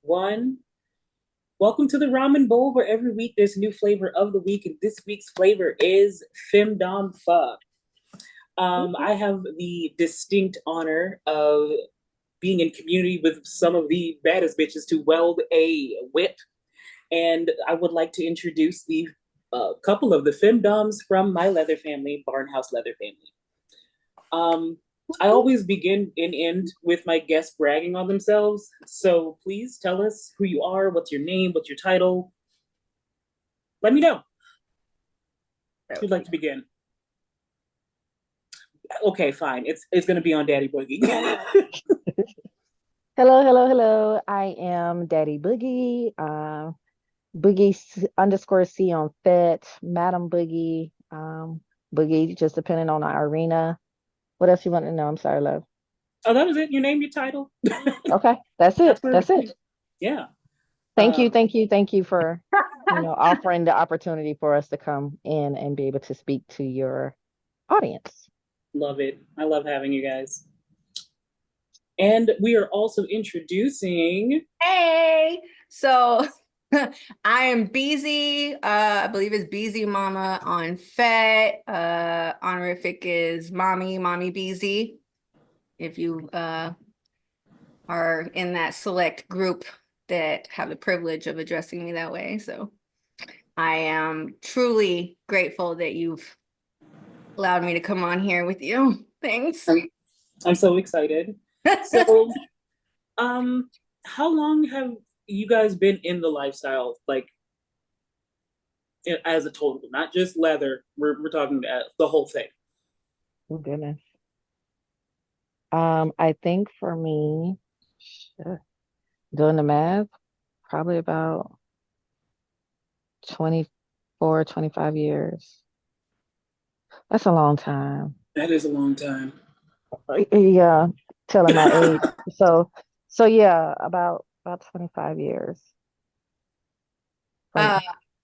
one. Welcome to the Ramen Bowl, where every week there's a new flavor of the week, and this week's flavor is FemDom Pho. I have the distinct honor of being in community with some of the baddest bitches to weld a whip, and I would like to introduce the couple of the FemDoms from my leather family, Barnhouse leather family. Um, I always begin and end with my guests bragging on themselves. So please tell us who you are, what's your name, what's your title. Let me know. Who'd like to begin? Okay, fine. It's gonna be on Daddy Boogie. Hello, hello, hello. I am Daddy Boogie. Boogie _ C on Fet, Madam Boogie. Boogie, just depending on our arena. What else you want to know? I'm sorry, love. Oh, that was it. You named your title. Okay, that's That's it. That's perfect. it. Yeah. Thank you, Um, thank you, thank you for, offering the opportunity for us to come in and be able to speak to your audience. love it. I love having you guys. And we are also introducing. Hey, so I am Beezy. I believe it's Beezy Mama on Fet. Honorific is Mommy Beezy. If you are in that select group that have the privilege of addressing me that way. So I am truly grateful that you've allowed me to come on here with you. Thanks. I'm so excited. So, um, how long have you guys been in the lifestyle, like as a total, not just leather? We're talking the whole thing. Oh, goodness. I think for me, shit, doing the math, probably about 24, 25 years. That's a long time. That is a long time. Yeah, telling my age. So yeah, about 25 years for Uh,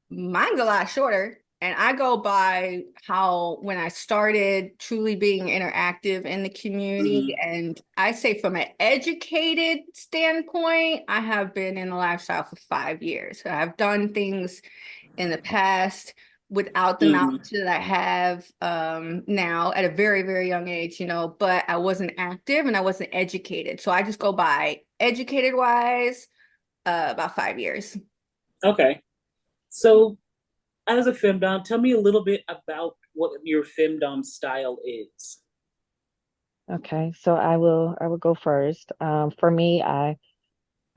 me. Mine's a lot shorter. And I go by how when I started truly being interactive in the community, Mhm. and I say from an educated standpoint, I have been in the lifestyle for 5 years. So I've done things in the past without the Mhm. knowledge that I have now at a very, very young age, but I wasn't active and I wasn't educated. So I just go by educated wise, about 5 years. Okay. So, as a femdom, tell me a little bit about what your femdom style is. Okay, so I will go first. For me, I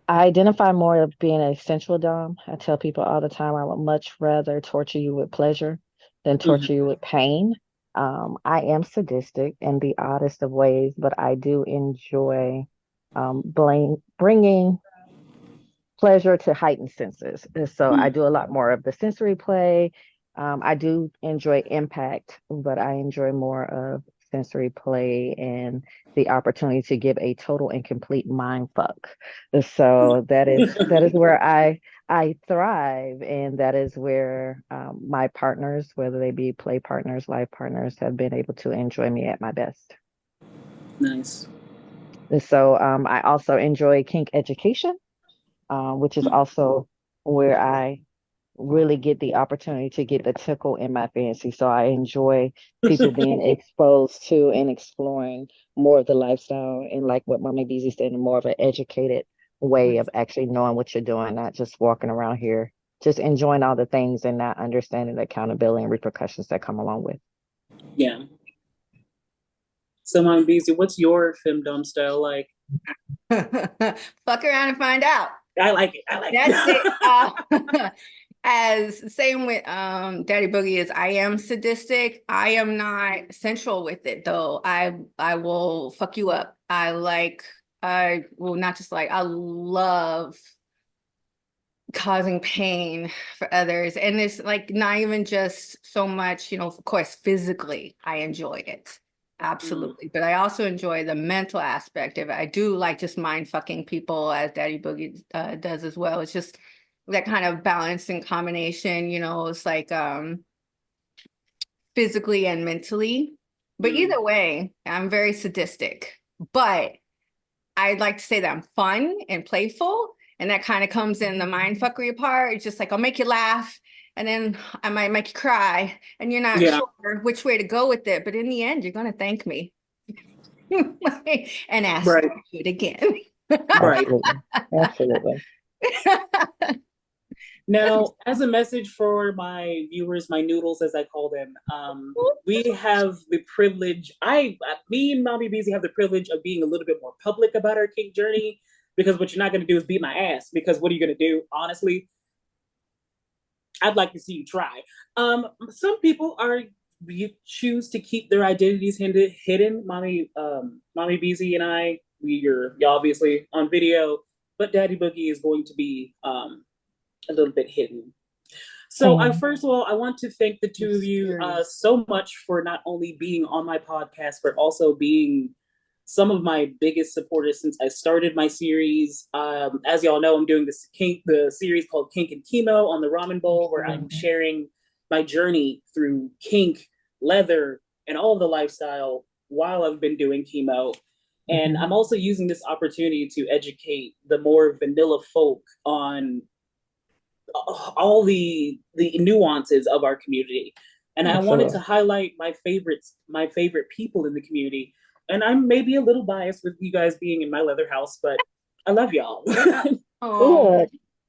identify more of being a sensual dom. I tell people all the time I would much rather torture you with pleasure than torture Mhm. you with pain. I am sadistic in the oddest of ways, but I do enjoy bringing pleasure to heightened senses. And so I Mhm. do a lot more of the sensory play. I do enjoy impact, but I enjoy more of sensory play and the opportunity to give a total and complete mind fuck. So that is where I thrive, and that is where my partners, whether they be play partners, life partners, have been able to enjoy me at my best. Nice. And so I also enjoy kink education, which is also where I really get the opportunity to get the tickle in my fancy. So I enjoy people being exposed to and exploring more of the lifestyle and, like what Mommy Beezy said, in more of an educated way of actually knowing what you're doing, not just walking around here, just enjoying all the things and not understanding the accountability and repercussions that come along with. Yeah. So, Mom Beezy, what's your femdom style like? Fuck around and find out. I like it. I like That's it. it. As same with Daddy Boogie is I am sadistic. I am not sensual with it though. I will fuck you up. I will not just like I love causing pain for others. And it's like not even just so much, of course, physically, I enjoy it. Mm. Absolutely. But I also enjoy the mental aspect of it. I do like just mind fucking people as Daddy Boogie does as well. It's just that kind of balance and combination, it's like physically and mentally. But Mm. either way, I'm very sadistic. But I'd like to say that I'm fun and playful. And that kind of comes in the mind fuckery part. It's just like, I'll make you laugh, and then I might make you cry, and you're not sure which way to go with it. But in the end, you're going to thank me and ask to do it again. Right. Absolutely. Now, as a message for my viewers, my noodles, as I call them, we have the privilege, me and Mommy Beezy have the privilege of being a little bit more public about our kink journey, because what you're not going to do is beat my ass, because what are you going to do? Honestly, I'd like to see you try. Some people you choose to keep their identities hidden. Mommy Beezy and I, you're obviously on video, but Daddy Boogie is going to be a little bit hidden. So first of all, I want to thank the two of you so much for not only being on my podcast, but also being some of my biggest supporters since I started my series. As y'all know, I'm doing the series called Kink and Chemo on the Ramen Bowl, where I'm sharing my journey through kink, leather, and all of the lifestyle while I've been doing chemo. And I'm also using this opportunity to educate the more vanilla folk on all the nuances of our community. And I wanted to highlight my favorite people in the community. And I'm maybe a little biased with you guys being in my leather house, but I love y'all.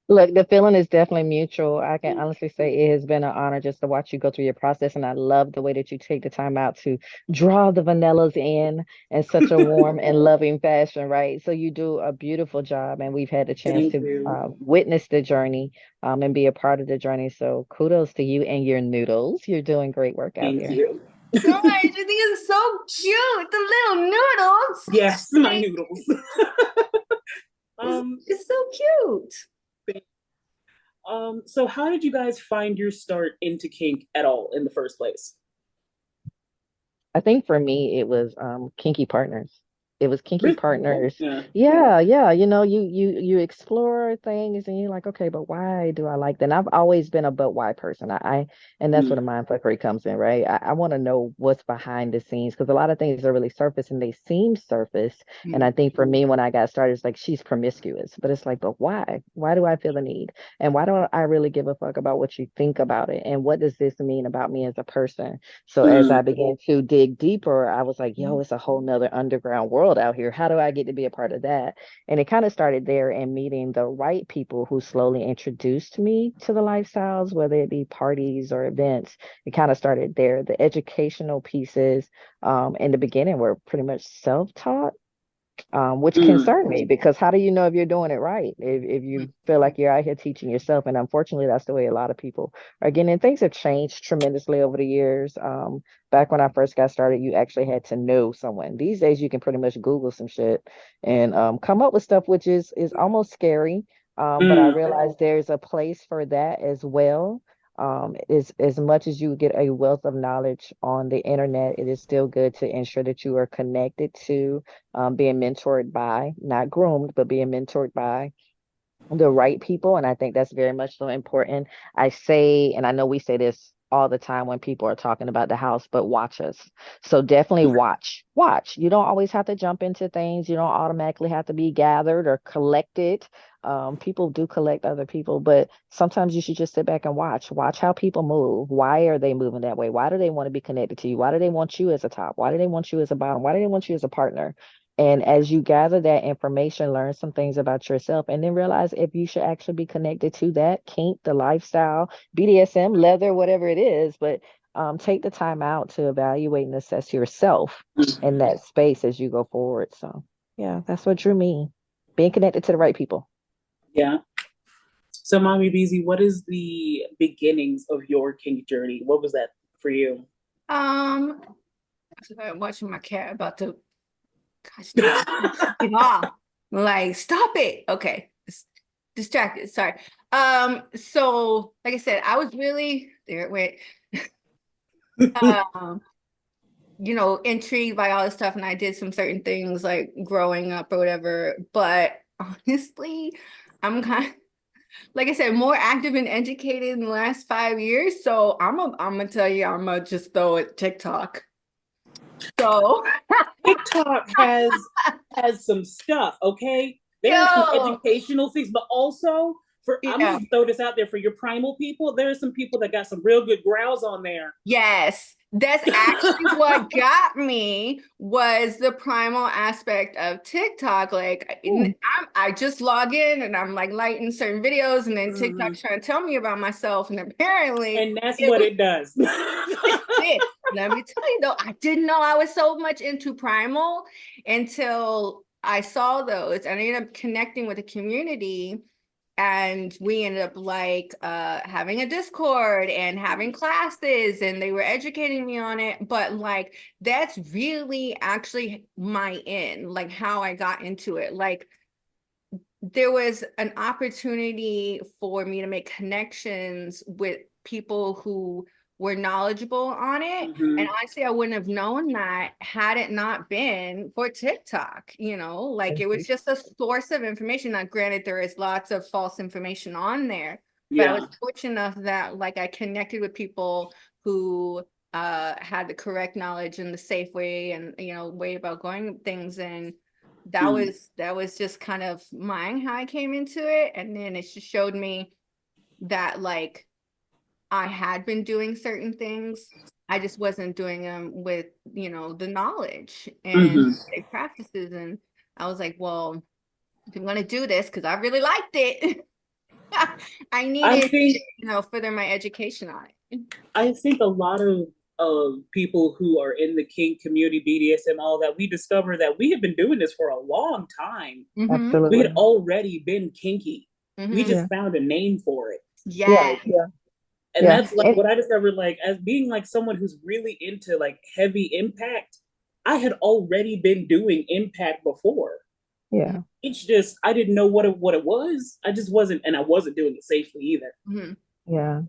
Look, the feeling is definitely mutual. I can honestly say it has been an honor just to watch you go through your process. And I love the way that you take the time out to draw the vanillas in such a warm and loving fashion, right? So you do a beautiful job. And we've had the chance to witness the journey and be a part of the journey. So kudos to you and your noodles. You're doing great work out here. Thank you. Gosh, I think it's so cute. The little noodles. Yes, my noodles. It's so cute. So how did you guys find your start into kink at all in the first place? I think for me, it was kinky partners. It was kinky partners. Yeah. Yeah. You know, you explore things and you're like, okay, but why do I like that? And I've always been a but why person. And that's where the mind fuckery comes in, right? I want to know what's behind the scenes, because a lot of things are really surface and they seem surface. And I think for me, when I got started, it's like, she's promiscuous, but it's like, but why? Why do I feel the need? And why don't I really give a fuck about what you think about it? And what does this mean about me as a person? So as I began to dig deeper, I was like, yo, it's a whole nother underground world out here. How do I get to be a part of that? And it kind of started there, and meeting the right people who slowly introduced me to the lifestyles, whether it be parties or events. It kind of started there. The educational pieces in the beginning were pretty much self-taught, which concerned me, because how do you know if you're doing it right if you feel like you're out here teaching yourself? And unfortunately, that's the way a lot of people are getting. And things have changed tremendously over the years. Back when I first got started, you actually had to know someone. These days, you can pretty much Google some shit and come up with stuff, which is almost scary. But I realized there's a place for that as well. As much as you get a wealth of knowledge on the internet, it is still good to ensure that you are connected to being mentored by, not groomed, but being mentored by the right people. And I think that's very much so important. I say, and I know we say this all the time when people are talking about the house, but watch us. So definitely watch. You don't always have to jump into things. You don't automatically have to be gathered or collected. People do collect other people, but sometimes you should just sit back and watch how people move. Why are they moving that way? Why do they want to be connected to you? Why do they want you as a top? Why do they want you as a bottom? Why do they want you as a partner? And as you gather that information, learn some things about yourself, and then realize if you should actually be connected to that kink, the lifestyle, BDSM, leather, whatever it is. But take the time out to evaluate and assess yourself in that space as you go forward. So yeah, that's what drew me, being connected to the right people. Yeah. So Mommy Beezy, what is the beginnings of your kink journey? What was that for you? I'm watching my cat about to, gosh, get off. Like, stop it. Okay. Distracted. Sorry. So like I said, I was really there. Wait. Intrigued by all this stuff, and I did some certain things like growing up or whatever. But honestly, I'm kind of, like I said, more active and educated in the last 5 years. So I'm gonna tell you, I'm gonna just throw it TikTok. So TikTok has some stuff, okay? There are some Yo, educational things, but also I'm yeah. just throw this out there for your primal people. There are some people that got some real good growls on there. Yes, that's actually what got me was the primal aspect of TikTok. Like I just log in and I'm like lighting certain videos, and then TikTok's trying to tell me about myself, and apparently And that's it what was it does. it. Let me tell you though, I didn't know I was so much into primal until I saw those, and I ended up connecting with a community, and we ended up like having a Discord and having classes, and they were educating me on it. But like that's really actually my in, like how I got into it. Like there was an opportunity for me to make connections with people who were knowledgeable on it. And honestly, I wouldn't have known that had it not been for TikTok, like it was just a source of information. Now, granted, there is lots of false information on there, but I was fortunate enough that like I connected with people who had the correct knowledge and the safe way and, way about going things. And that was just kind of mine how I came into it. And then it just showed me that like I had been doing certain things. I just wasn't doing them with, the knowledge and practices. And I was like, well, if I'm gonna do this, because I really liked it, I I needed think to, further my education on it. I think a lot of people who are in the kink community, BDSM, all that, we discover that we have been doing this for a long time. We had already been kinky. We just found a name for it. Yeah. And that's like what I discovered, like as being like someone who's really into like heavy impact. I had already been doing impact before. Yeah. It's just I didn't know what it was. I just wasn't, and I wasn't doing it safely either. Yeah.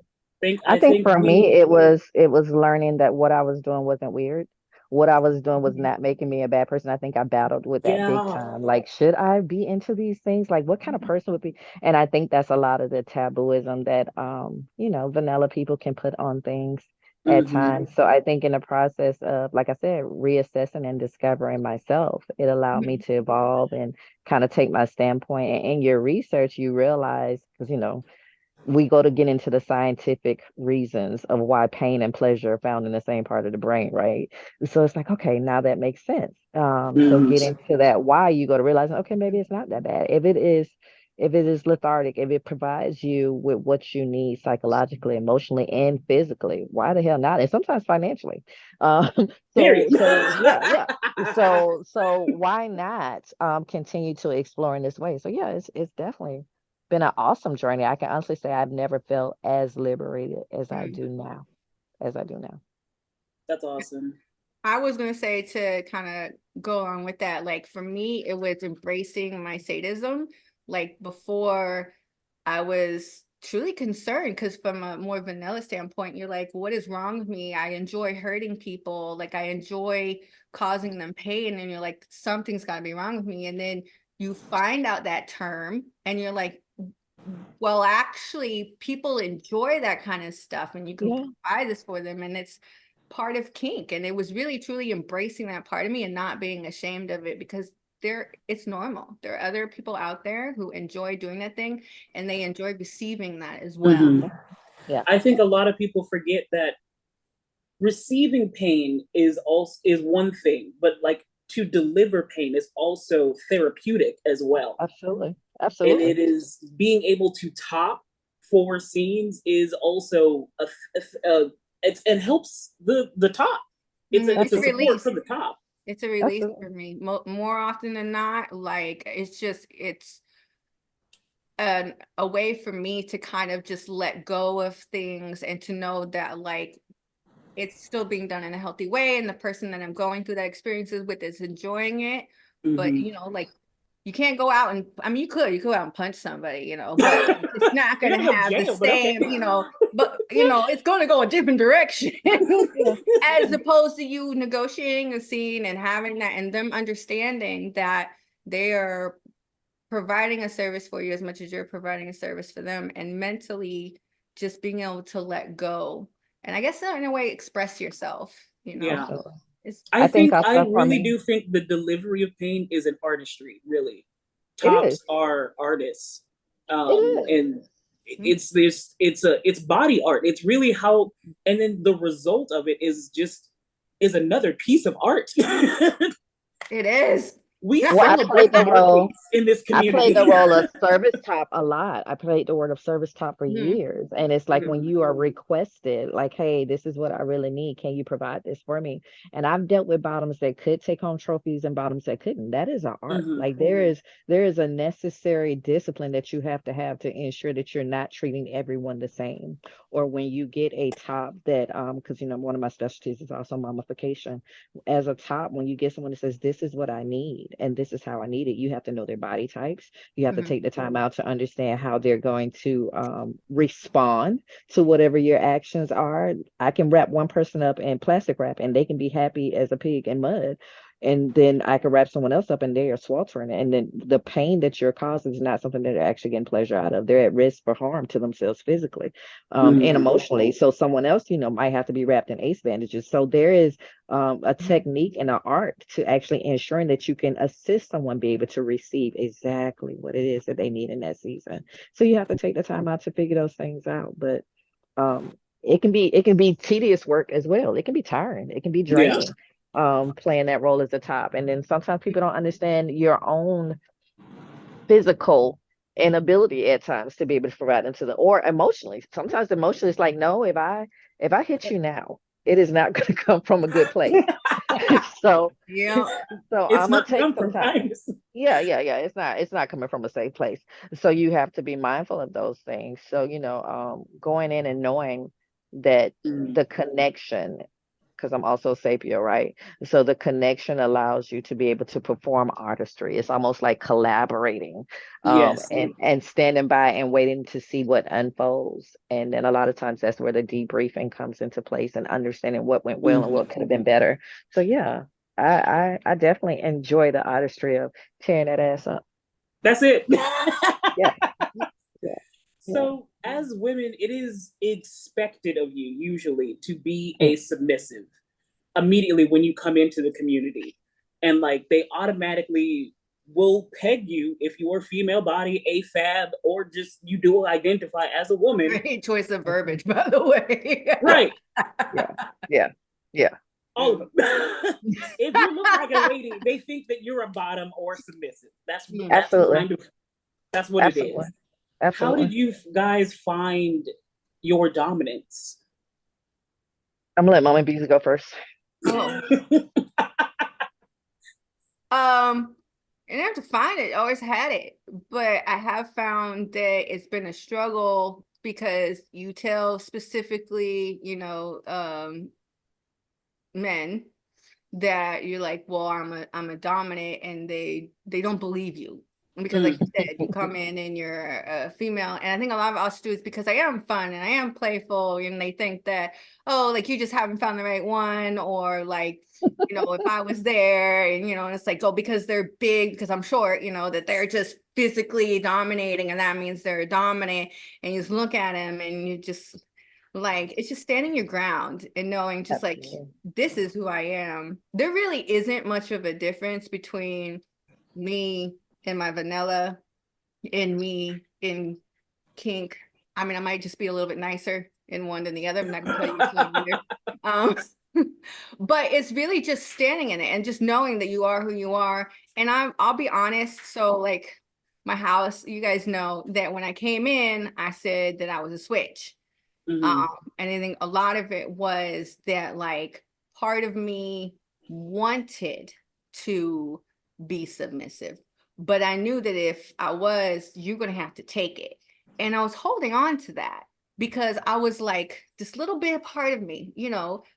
I think think for me it was learning that what I was doing wasn't weird. What I was doing was not making me a bad person. I think I battled with that big time. Like, should I be into these things? Like, what kind of person would be? And I think that's a lot of the tabooism that vanilla people can put on things at times. So I think in the process of, like I said, reassessing and discovering myself, it allowed me to evolve and kind of take my standpoint. And in your research, you realize, because we go to get into the scientific reasons of why pain and pleasure are found in the same part of the brain, right? So it's like, okay, now that makes sense. So getting to that why, you go to realize, okay, maybe it's not that bad. If it is lethargic, if it provides you with what you need psychologically, emotionally, and physically, why the hell not? And sometimes financially. So why not continue to explore in this way? So yeah, it's definitely been an awesome journey. I can honestly say I've never felt as liberated as I do now. That's awesome. I was going to say, to kind of go along with that, like for me, it was embracing my sadism. Like before, I was truly concerned because from a more vanilla standpoint, you're like, what is wrong with me? I enjoy hurting people. Like I enjoy causing them pain. And you're like, something's got to be wrong with me. And then you find out that term and you're like, well, actually, people enjoy that kind of stuff and you can provide this for them. And it's part of kink. And it was really, truly embracing that part of me and not being ashamed of it, because it's normal. There are other people out there who enjoy doing that thing and they enjoy receiving that as well. Yeah. I think a lot of people forget that receiving pain is one thing, but like to deliver pain is also therapeutic as well. Absolutely. And it is being able to top 4 scenes is also it helps the top. It's a support release for the top. It's a release for me. More often than not, like it's a way for me to kind of just let go of things and to know that like it's still being done in a healthy way and the person that I'm going through that experiences with is enjoying it. But like you can't go out and you could go out and punch somebody, but it's not going to have the same, but it's going to go a different direction as opposed to you negotiating a scene and having that and them understanding that they are providing a service for you as much as you're providing a service for them, and mentally just being able to let go. And I guess in a way, express yourself, Yeah. I really do think the delivery of pain is an artistry, really. It is. tops are artists. It is. And it's this, it's body art. It's really how, and then the result of it is another piece of art. It is. We Well, I celebrate played the role. artists in this I played community. the role of service top a lot. I played the word of service top for Mhm. years. And it's like when Mhm. you are requested, like, hey, this is what I really need. Can you provide this for me? And I've dealt with bottoms that could take home trophies and bottoms that couldn't. That is an art. Mhm. Like there is a necessary discipline that you have to ensure that you're not treating everyone the same. Or when you get a top that because one of my specialties is also mummification. As a top, when you get someone that says, this is what I need and this is how I need it, you have to know their body types. You have to Mhm. take the time out to understand how they're going to respond to whatever your actions are. I can wrap one person up in plastic wrap and they can be happy as a pig in mud. And then I can wrap someone else up and they are sweltering. And then the pain that you're causing is not something that they're actually getting pleasure out of. They're at risk for harm to themselves physically and emotionally. So someone else, might have to be wrapped in ace bandages. So there is a technique and an art to actually ensuring that you can assist someone be able to receive exactly what it is that they need in that season. So you have to take the time out to figure those things out. But it can be tedious work as well. It can be tiring. It can be Yeah. draining playing that role as a top. And then sometimes people don't understand your own physical inability at times to be able to provide them to the or emotionally. Sometimes emotionally it's like, no, if I hit you now, it is not going to come from a good place. so Yeah. so It's I'm gonna not take come some from time. kindness. Yeah. It's not coming from a safe place. So you have to be mindful of those things. So, going in and knowing that Mm. the connection, because I'm also sapio, right? So the connection allows you to be able to perform artistry. It's almost like collaborating, Yes. and standing by and waiting to see what unfolds. And then a lot of times that's where the debriefing comes into place and understanding what went well and Mhm. what could have been better. So yeah, I definitely enjoy the artistry of tearing that ass up. That's it. Yeah, yeah, yeah. So, as women, it is expected of you usually to be Mm. a submissive immediately when you come into the community. And like they automatically will peg you if you're female body, AFAB, or just you do identify as a woman. Great choice of verbiage, by the way. Right. Yeah, yeah, yeah. All of them. If you look like a lady, they think that you're a bottom or submissive. That's Absolutely, kind of that's what it absolutely, is. How absolutely. did you guys find your dominance? I'm gonna let Mama Beezy go first. Oh. And I have to find it. Always had it, but I have found that it's been a struggle because you tell specifically, men that you're like, well, I'm a dominant, and they don't believe you. Because like you said, you come in and you're a female, and I think a lot of us do is because I am fun and I am playful, and they think that, oh, like you just haven't found the right one, or like, if I was there, and it's like, oh, because they're big, because I'm short, that they're just physically dominating, and that means they're dominant, and you just look at them and you just like, it's just standing your ground and knowing just like, Absolutely. this is who I am. There really isn't much of a difference between me and my vanilla and me in kink. I mean, I might just be a little bit nicer in one than the other. I'm not gonna tell you which one either. But it's really just standing in it and just knowing that you are who you are. And I'll be honest. So like my house, you guys know that when I came in, I said that I was a switch. Mhm. And I think a lot of it was that like part of me wanted to be submissive, but I knew that if I was, you're gonna have to take it. And I was holding on to that because I was like, this little bit part of me,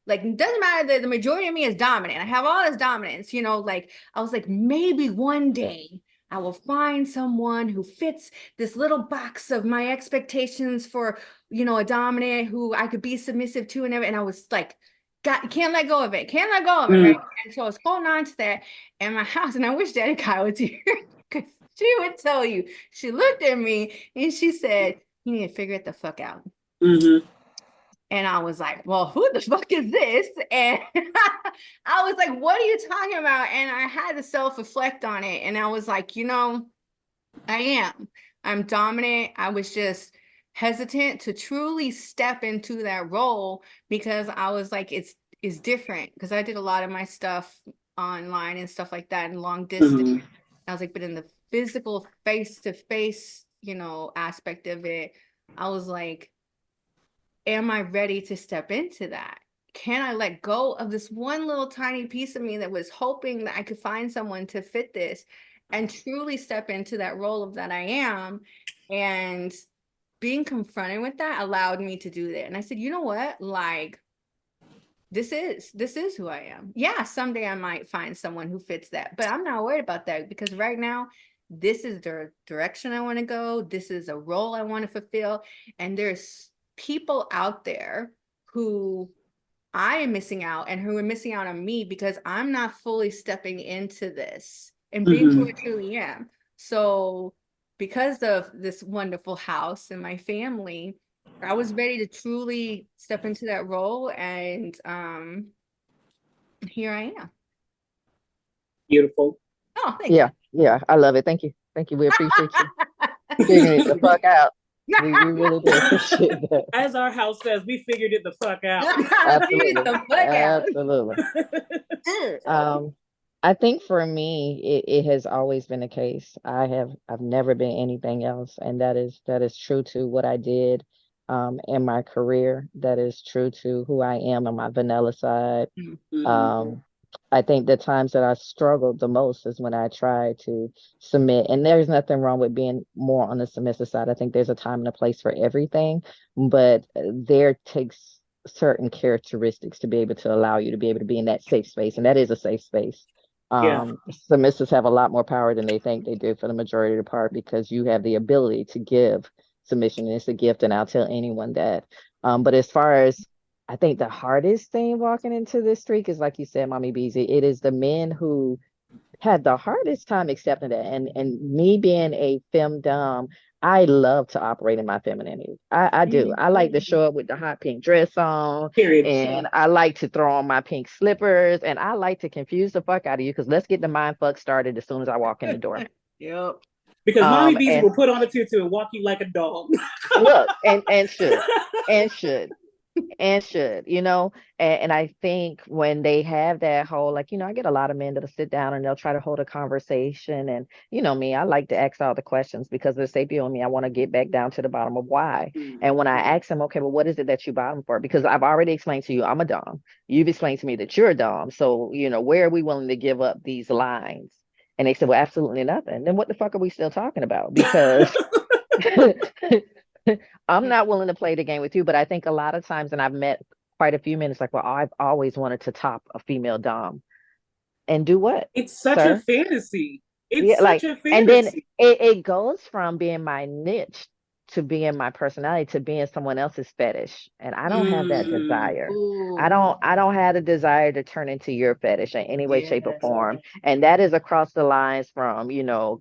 like it doesn't matter that the majority of me is dominant. I have all this dominance, like I was like, maybe one day I will find someone who fits this little box of my expectations for, a dominant who I could be submissive to and everything. And I was like, God, can't let go of it. Can't let go of it, right? And so I was holding on to that in my house. And I wish Daddy Kai was here because she would tell you. She looked at me and she said, you need to figure it the fuck out. Mhm. And I was like, well, who the fuck is this? And I was like, what are you talking about? And I had to self-reflect on it. And I was like, I am. I'm dominant. I was just hesitant to truly step into that role because I was like, it's different because I did a lot of my stuff online and stuff like that and long distance. Mhm. I was like, but in the physical face-to-face, aspect of it, I was like, am I ready to step into that? Can I let go of this one little tiny piece of me that was hoping that I could find someone to fit this and truly step into that role of that I am? And being confronted with that allowed me to do that. And I said, you know what? Like, this is who I am. Yeah, someday I might find someone who fits that, but I'm not worried about that because right now, this is the direction I want to go. This is a role I want to fulfill. And there's people out there who I am missing out and who are missing out on me because I'm not fully stepping into this and being who I Mhm. truly am. So, because of this wonderful house and my family, I was ready to truly step into that role, and here I am. Beautiful. Oh, thank you. Yeah, yeah, I love it. Thank you. Thank you. We appreciate you figuring it the fuck out. We really do appreciate that. As our house says, we figured it the fuck out. Figured Absolutely. the fuck out. Absolutely. Ugh. Um, I think for me, it has always been the case. I've never been anything else, and that is true to what I did in my career. That is true to who I am on my vanilla side. Mhm. Um, I think the times that I struggled the most is when I tried to submit, and there's nothing wrong with being more on the submissive side. I think there's a time and a place for everything, but there takes certain characteristics to be able to allow you to be able to be in that safe space, and that is a safe space. Yeah. Submissives have a lot more power than they think they do for the majority of the part because you have the ability to give submission, and it's a gift, and I'll tell anyone that. But as far as I think the hardest thing walking into this streak is, like you said, Mommy Beezy, it is the men who had the hardest time accepting that. And me being a femdom, I love to operate in my femininity. I do. I like to show up with the hot pink dress on, Period. and I like to throw on my pink slippers, and I like to confuse the fuck out of you because let's get the mind fuck started as soon as I walk in the door. Yep. Because Mommy Beezy And will put on a tutu and walk you like a dog. look, and should and should and should, and I think when they have that whole, like, I get a lot of men that'll sit down and they'll try to hold a conversation, and me, I like to ask all the questions because the sapio in me, I want to get back down to the bottom of why. And when I ask them, okay, well, what is it that you bottom for? Because I've already explained to you I'm a dom, you've explained to me that you're a dom, so where are we willing to give up these lines? And they said, well, absolutely nothing. Then what the fuck are we still talking about? Because I'm not willing to play the game with you, but I think a lot of times, and I've met quite a few men, it's like, well, I've always wanted to top a female dom. And do what, It's such a sir? fantasy. Yeah, It's such like, a and then fantasy. it goes from being my niche to being my personality to being someone else's fetish. And I don't have that Mm. desire. I Ooh, don't I don't have the desire to turn into your fetish in any way, shape, or yes. form. And that is across the lines from,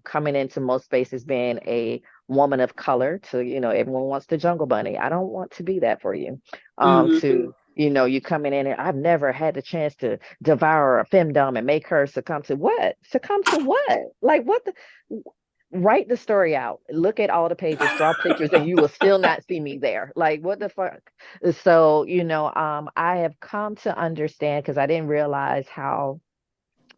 coming into most spaces being a woman of color to, everyone wants the jungle bunny. I don't want to be that for you. Mhm. To you coming in and I've never had the chance to devour a femdom and make her succumb to what? Succumb to what? Like what the write the story out. Look at all the pages, draw pictures, and you will still not see me there. Like what the fuck? So, I have come to understand because I didn't realize how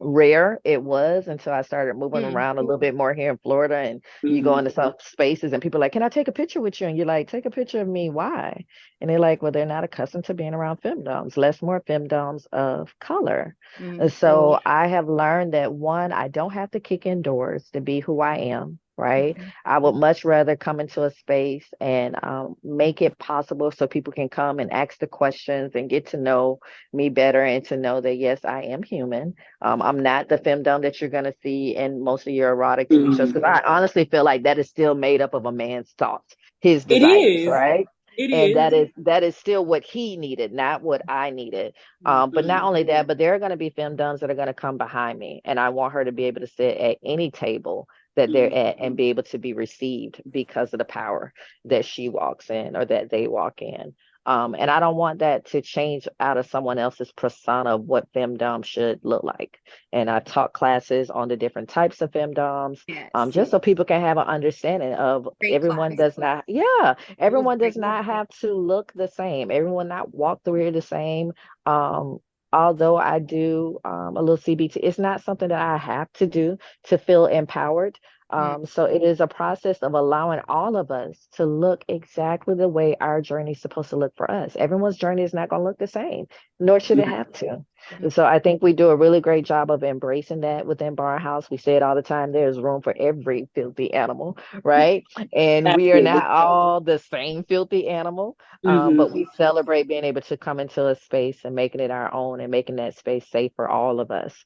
rare it was until I started moving Mm. around a little bit more here in Florida, and you go Mhm. into some spaces and people are like, can I take a picture with you? And you're like, take a picture of me, why? And they're like, well, they're not accustomed to being around femdoms, less more femdoms of color. Mm. So I have learned that one, I don't have to kick indoors to be who I am. Right. Mhm. I would much rather come into a space and make it possible so people can come and ask the questions and get to know me better and to know that, yes, I am human. I'm not the femdom that you're going to see in most of your erotic TV shows because Mhm. I honestly feel like that is still made up of a man's thoughts, his It desires, is. right? It And is. that is still what he needed, not what I needed. But not Mhm. only that, but there are going to be femdoms that are going to come behind me, and I want her to be able to sit at any table that they're Mhm. at and be able to be received because of the power that she walks in or that they walk in. And I don't want that to change out of someone else's persona of what femdom should look like. And I taught classes on the different types of femdoms, Yes. just so people can have an understanding of Great everyone class. does not, yeah, It was everyone does great. not have to look the same. Everyone not walk through here the same. Um, Although I do a little CBT, it's not something that I have to do to feel empowered. Mm. So it is a process of allowing all of us to look exactly the way our journey is supposed to look for us. Everyone's journey is not going to look the same, nor should it have to. Mhm. And so I think we do a really great job of embracing that within Barnhouse. We say it all the time, there's room for every filthy animal, right? And we are Absolutely. not all the same filthy animal, Hmm. but we celebrate being able to come into a space and making it our own and making that space safe for all of us.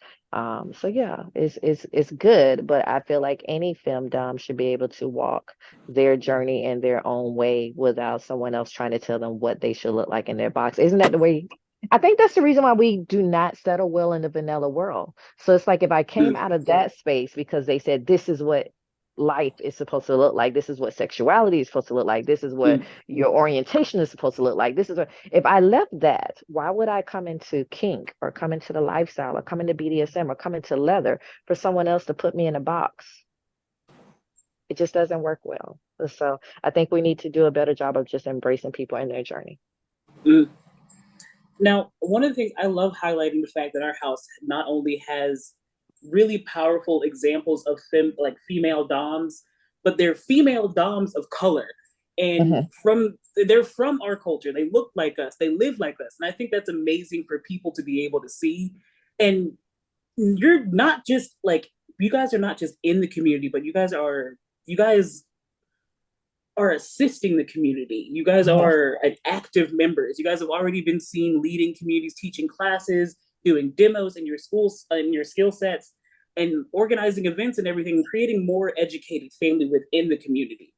So yeah, it's good, but I feel like any femdom should be able to walk their journey in their own way without someone else trying to tell them what they should look like in their box. Isn't that the way? I think that's the reason why we do not settle well in the vanilla world. So it's like if I came out of that space because they said this is what life is supposed to look like, this is what sexuality is supposed to look like, this is what your orientation is supposed to look like, this is what, if I left that, why would I come into kink or come into the lifestyle or come into BDSM or come into leather for someone else to put me in a box? It just doesn't work well. So I think we need to do a better job of just embracing people in their journey. Mm. Now, one of the things I love highlighting the fact that our house not only has really powerful examples of female doms, but they're female doms of color. And Mm-hmm. they're from our culture. They look like us. They live like us. And I think that's amazing for people to be able to see. And you're not just like you guys are not just in the community, but you guys are assisting the community. You guys Yeah. are an active members. You guys have already been seen leading communities, teaching classes, doing demos in your schools, in your skill sets, and organizing events and everything, creating more educated family within the community.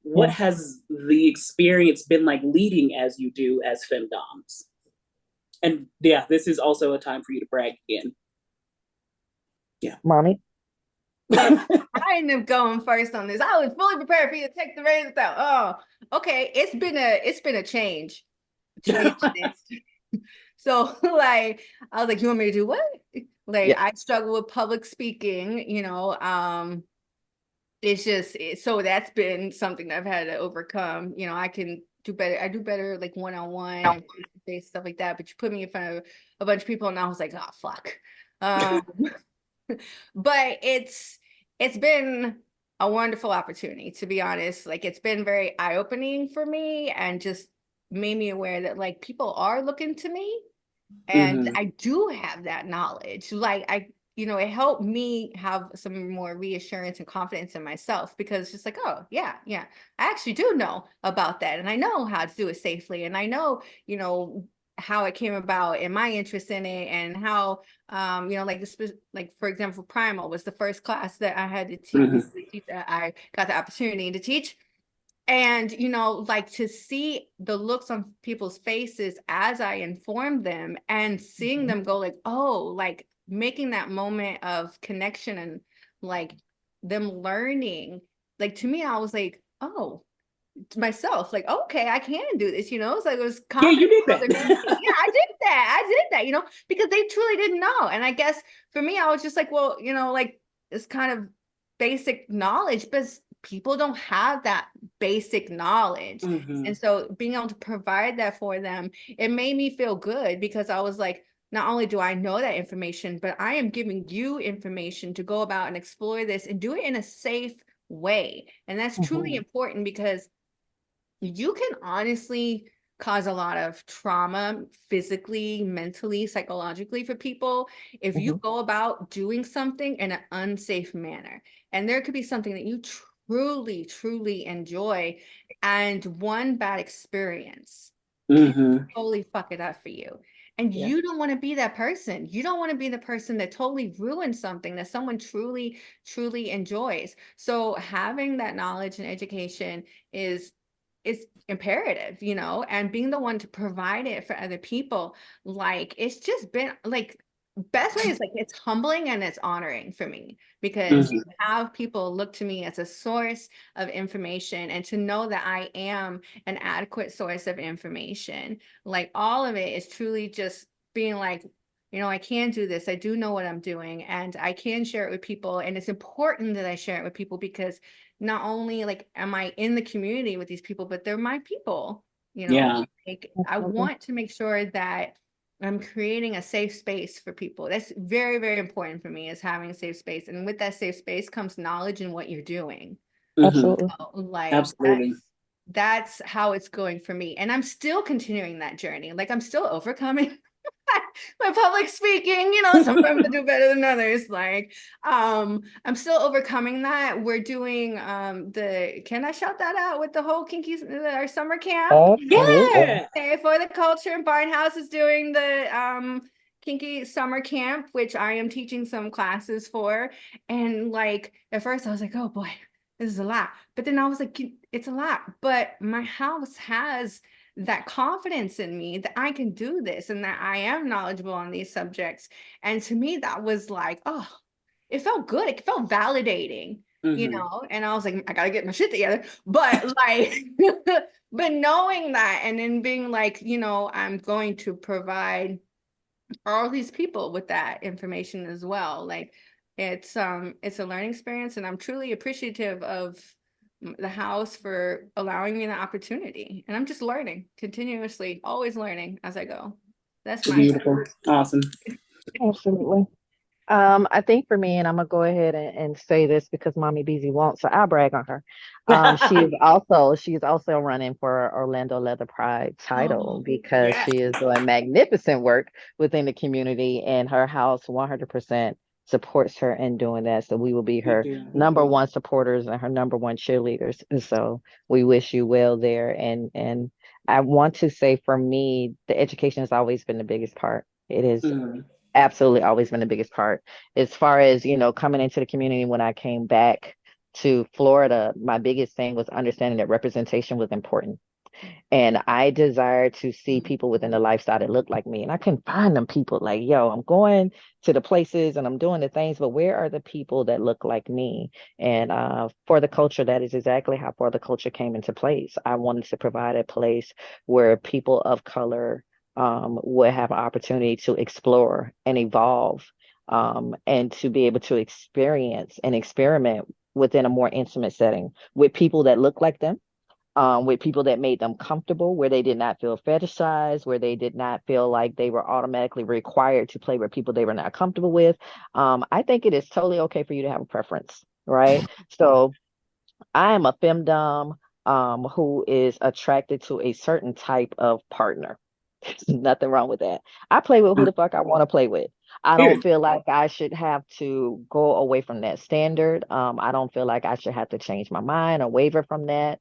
What Yeah. has the experience been like leading as you do as FemDoms? And yeah, this is also a time for you to brag again. Yeah. Mommy. I ended up going first on this. I was fully prepared for you to take the reins out. Oh, okay. It's been a change, to be honest. So like I was like, you want me to do what? Like Yeah. I struggle with public speaking, it's just so that's been something that I've had to overcome. I can do better. I do better like one-on-one and face-to-face stuff like that. But you put me in front of a bunch of people and I was like, oh fuck. Um but it's been a wonderful opportunity, to be honest. Like it's been very eye-opening for me and just made me aware that like people are looking to me and Mm-hmm. I do have that knowledge. Like it helped me have some more reassurance and confidence in myself because it's just like, oh yeah, I actually do know about that. And I know how to do it safely. And I know, how it came about and my interest in it and how, like this, like for example, Primal was the first class that I had to teach, that I got the opportunity to teach. And, like to see the looks on people's faces as I informed them and seeing them go like, oh, like making that moment of connection and like them learning, like to me, I was like, oh, to myself, like, okay, I can do this, It's like it was Yeah, you confident. did Yeah, that. I did that. I did that, because they truly didn't know. And I guess for me, I was just like, well, like it's kind of basic knowledge, but people don't have that basic knowledge. Mm-hmm. And so being able to provide that for them, it made me feel good because I was like, not only do I know that information, but I am giving you information to go about and explore this and do it in a safe way. And that's truly important because you can honestly cause a lot of trauma physically, mentally, psychologically for people if you go about doing something in an unsafe manner. And there could be something that you truly, truly enjoy, and one bad experience can totally fuck it up for you. And Yeah. you don't want to be that person. You don't want to be the person that totally ruins something that someone truly, truly enjoys. So having that knowledge and education is imperative, and being the one to provide it for other people. Like it's just been like best way is like it's humbling and it's honoring for me because Mm-hmm. to have people look to me as a source of information and to know that I am an adequate source of information. Like all of it is truly just being like, I can do this. I do know what I'm doing and I can share it with people. And it's important that I share it with people because not only like am I in the community with these people, but they're my people, Yeah. like I Absolutely. want to make sure that I'm creating a safe space for people. That's very, very important for me is having a safe space. And with that safe space comes knowledge in what you're doing. Mm-hmm. Absolutely. Like Absolutely. that's how it's going for me. And I'm still continuing that journey. Like I'm still overcoming my public speaking, sometimes I do better than others. Like, I'm still overcoming that. We're doing can I shout that out with the whole kinky our summer camp? Absolutely. Yeah. For the culture, Barnhouse is doing the kinky summer camp, which I am teaching some classes for. And like at first I was like, oh boy, this is a lot. But then I was like, it's a lot. But my house has that confidence in me that I can do this and that I am knowledgeable on these subjects. And to me, that was like, oh, it felt good. It felt validating, Mm-hmm. and I was like, I gotta get my shit together. But like, but knowing that and then being like, I'm going to provide all these people with that information as well. Like it's a learning experience and I'm truly appreciative of the house for allowing me the opportunity. And I'm just learning continuously, always learning as I go. That's my Beautiful. Awesome. Absolutely. I think for me, and I'm gonna go ahead and say this because Mommy Beezy won't, so I'll brag on her. She's also running for Orlando Leather Pride title oh because yes. she is doing magnificent work within the community, and her house 100% supports her in doing that. So we will be We her do. number one supporters and her number one cheerleaders. And so we wish you well there. And I want to say for me, the education has always been the biggest part. It is Mm-hmm. absolutely always been the biggest part. As far as, coming into the community when I came back to Florida, my biggest thing was understanding that representation was important. And I desire to see people within the lifestyle that look like me. And I couldn't find them people like, yo, I'm going to the places and I'm doing the things, but where are the people that look like me? And for the culture, that is exactly how for the culture came into place. I wanted to provide a place where people of color would have an opportunity to explore and evolve, and to be able to experience and experiment within a more intimate setting with people that look like them, with people that made them comfortable, where they did not feel fetishized, where they did not feel like they were automatically required to play with people they were not comfortable with. I think it is totally okay for you to have a preference, right? So I am a femdom who is attracted to a certain type of partner. There's nothing wrong with that. I play with who the fuck I want to play with. I don't Period. feel like I should have to go away from that standard. I don't feel like I should have to change my mind or waver from that.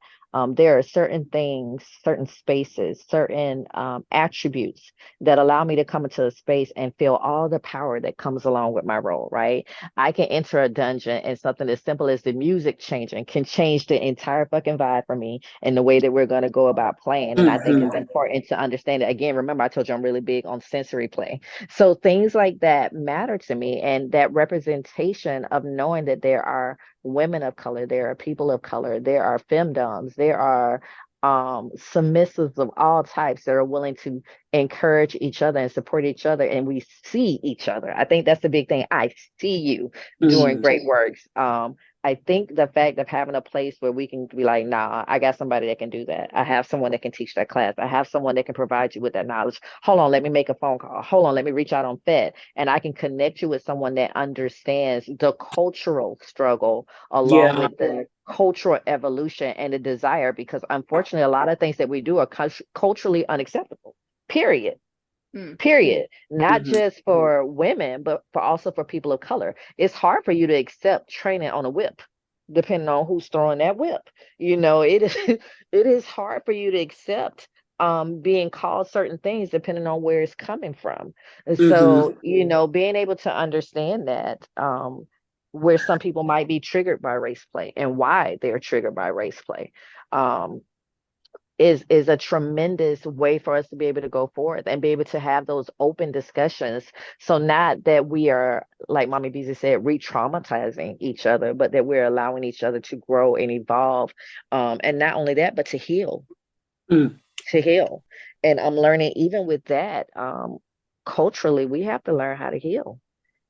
There are certain things, certain spaces, certain attributes that allow me to come into a space and feel all the power that comes along with my role, right? I can enter a dungeon and something as simple as the music changing can change the entire fucking vibe for me and the way that we're going to go about playing. And I think it's Mm-hmm. important to understand it. Again, remember, I told you I'm really big on sensory play. So things like that matter to me. And that representation of knowing that there are women of color, there are people of color, there are femdoms, there are submissives of all types that are willing to encourage each other and support each other, and we see each other. I think that's the big thing. I see you doing Mm-hmm. great works. I think the fact of having a place where we can be like, nah, I got somebody that can do that. I have someone that can teach that class. I have someone that can provide you with that knowledge. Hold on, let me make a phone call. Hold on, let me reach out on Fed. And I can connect you with someone that understands the cultural struggle along Yeah. with the cultural evolution and the desire, because unfortunately, a lot of things that we do are culturally unacceptable. Period. Mm. Period. Not Mm-hmm. just for women, but for also for people of color. It's hard for you to accept training on a whip, depending on who's throwing that whip. It is it is hard for you to accept being called certain things depending on where it's coming from. And Mm-hmm. so, being able to understand that, where some people might be triggered by race play and why they're triggered by race play. Um, is a tremendous way for us to be able to go forth and be able to have those open discussions. So not that we are, like Mommy Beezy said, re-traumatizing each other, but that we're allowing each other to grow and evolve. And not only that, but to heal, Mm. to heal. And I'm learning even with that, culturally, we have to learn how to heal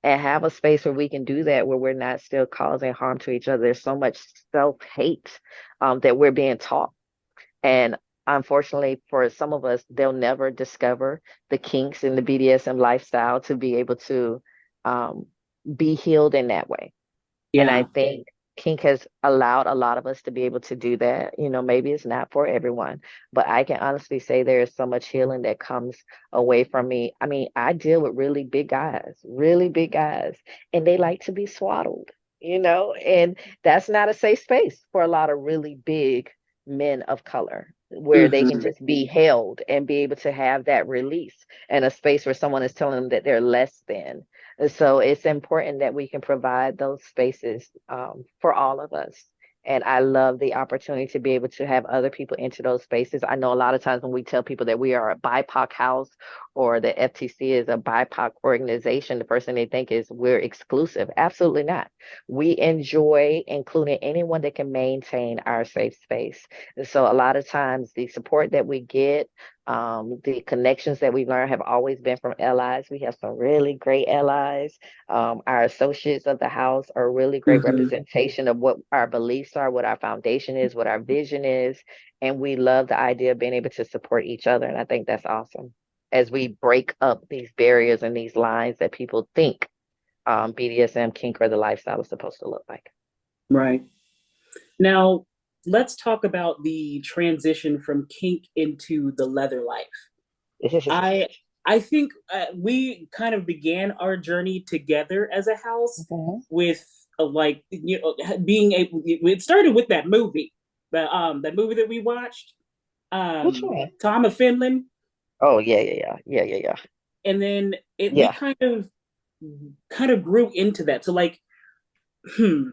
and have a space where we can do that, where we're not still causing harm to each other. There's so much self-hate that we're being taught. And unfortunately, for some of us, they'll never discover the kinks in the BDSM lifestyle to be able to um, be healed in that way. And I Yeah. think kink has allowed a lot of us to be able to do that. You know, maybe it's not for everyone, but I can honestly say there is so much healing that comes away from me. I mean, I deal with really big guys, and they like to be swaddled, and that's not a safe space for a lot of really big men of color where they can Hmm. just be held and be able to have that release, and a space where someone is telling them that they're less than. So it's important that we can provide those spaces for all of us. And I love the opportunity to be able to have other people into those spaces. I know a lot of times when we tell people that we are a BIPOC house or the FTC is a BIPOC organization, the first thing they think is we're exclusive. Absolutely not. We enjoy including anyone that can maintain our safe space. And so a lot of times the support that we get, the connections that we learn have always been from allies. We have some really great allies. Our associates of the house are a really great Hmm. representation of what our beliefs are, what our foundation is, what our vision is. And we love the idea of being able to support each other. And I think that's awesome as we break up these barriers and these lines that people think BDSM, kink, or the lifestyle is supposed to look like. Right. Now, let's talk about the transition from kink into the leather life. I I think we kind of began our journey together as a house Mhm. with like being able. It started with that movie, that movie that we watched, Which one? Tom of Finland, Oh, yeah, yeah, yeah, yeah, yeah, yeah. and then we Yeah. kind of grew into that. So like, hmm,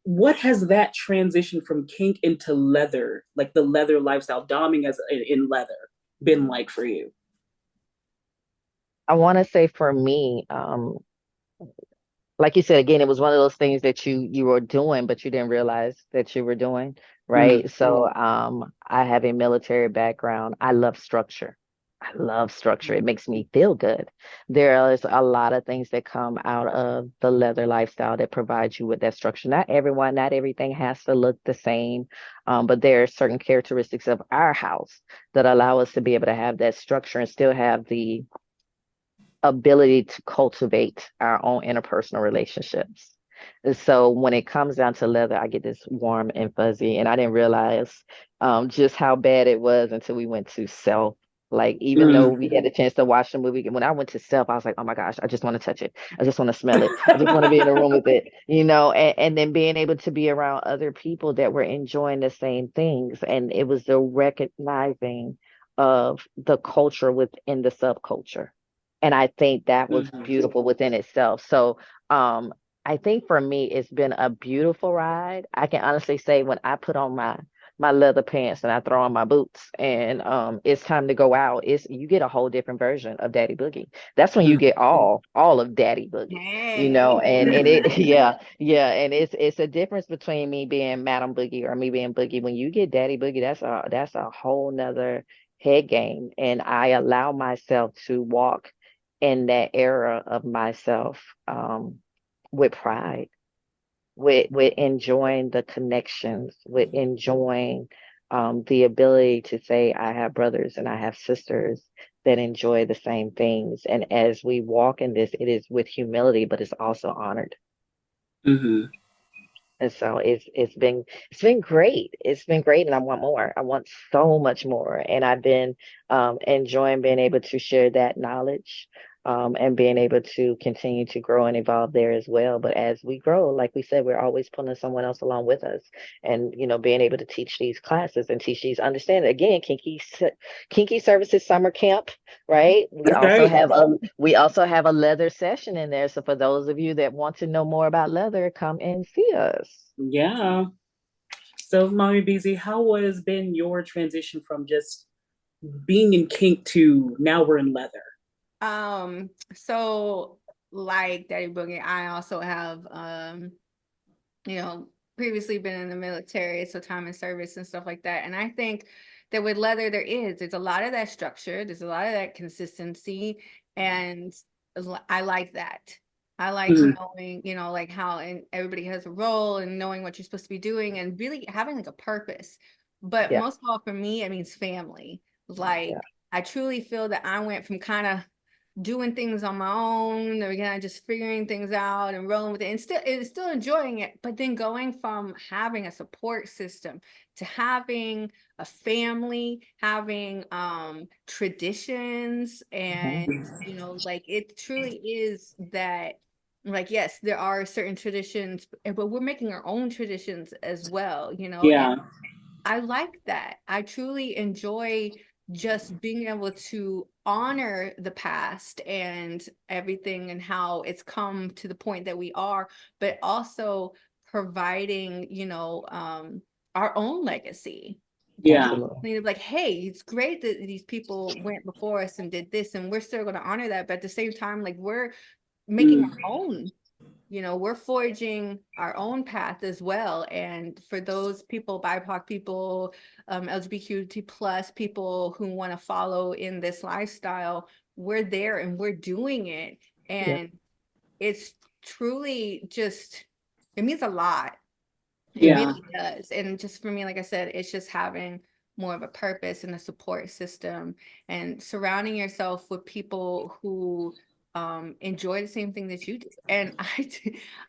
what has that transition from kink into leather, like the leather lifestyle, doming as in leather, been like for you? I want to say for me, like you said again, it was one of those things that you were doing, but you didn't realize that you were doing, Mm. right? So I have a military background. I love structure. I love structure. It makes me feel good. There is a lot of things that come out of the leather lifestyle that provides you with that structure. Not everyone, not everything has to look the same, but there are certain characteristics of our house that allow us to be able to have that structure and still have the ability to cultivate our own interpersonal relationships. And so when it comes down to leather, I get this warm and fuzzy, and I didn't realize just how bad it was until we went to Self. Like even though Mm. we had a chance to watch the movie, when I went to Self, I was like, oh my gosh, I just want to touch it. I just want to smell it. I just want to be in a room with it, and then being able to be around other people that were enjoying the same things. And it was the recognizing of the culture within the subculture, and I think that was Mhm. beautiful within itself. So I think for me it's been a beautiful ride. I can honestly say when I put on my leather pants and I throw on my boots and it's time to go out, it's you get a whole different version of Daddy Boogie. That's when you Mhm. get all of Daddy Boogie, and Hey. it yeah, and it's a difference between me being Madam Boogie or me being Boogie. When you get Daddy Boogie, that's a whole nother head game, and I allow myself to walk in that era of myself, with pride, with enjoying the connections, with enjoying the ability to say I have brothers and I have sisters that enjoy the same things. And as we walk in this, it is with humility, but it's also honored. Mhm. And so it's been great. It's been great, and I want more. I want so much more. And I've been enjoying being able to share that knowledge, and being able to continue to grow and evolve there as well. But as we grow, like we said, we're always pulling someone else along with us, and being able to teach these classes and teach these understanding. Again, Kinky Services Summer Camp, right? We That's also right. have a leather session in there. So for those of you that want to know more about leather, come and see us. Yeah. So, Mommy Beezy, how has been your transition from just being in kink to now we're in leather? So like Daddy Boogie, I also have you know, previously been in the military, so time in service and stuff like that. And I think that with leather, there's a lot of that structure, there's a lot of that consistency, and I like that. I like Mhm. knowing, like how and everybody has a role and knowing what you're supposed to be doing and really having like a purpose. But Yeah, most of all, for me, it means family. Like yeah, I truly feel that I went from kind of doing things on my own, or kind of just figuring things out and rolling with it, and still enjoying it. But then going from having a support system to having a family, having traditions, and mhm, like it truly is that. Like, yes, there are certain traditions, but we're making our own traditions as well, and Yeah, I like that. I truly enjoy just being able to honor the past and everything and how it's come to the point that we are, but also providing, our own legacy. yeah, absolutely. Like, hey, it's great that these people went before us and did this, and we're still going to honor that. But at the same time, like, we're making mm, our own, we're forging our own path as well. And for those people, BIPOC people, LGBTQ plus people who want to follow in this lifestyle, we're there and we're doing it. Yeah, And it's truly just, it means a lot. It yeah, really does. And just for me, like I said, it's just having more of a purpose and a support system and surrounding yourself with people who enjoy the same thing that you do. And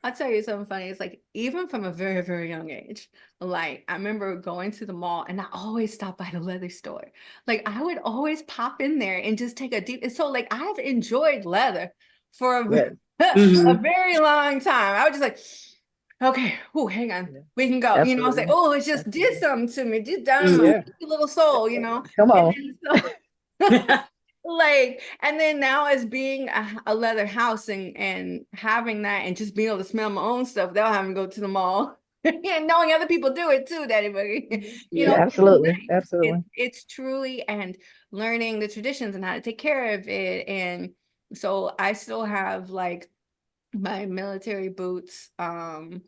I'll tell you something funny. It's like, even from a very, very young age, like I remember going to the mall and I always stopped by the leather store. Like I would always pop in there and just take a deep, and so like I've enjoyed leather for yeah, a mhm, very long time. I was just like, okay, oh, hang on, yeah. we can go. I was like, Absolutely, oh, it just did absolutely. something to me, just down in my mhm. Yeah, little soul. come And on. then so like, and then now as being a leather house and having that and just being able to smell my own stuff without having to go to the mall and knowing other people do it too, that Yeah, Yeah, it's absolutely, nice. absolutely. It's truly, and learning the traditions and how to take care of it. And so I still have like my military boots from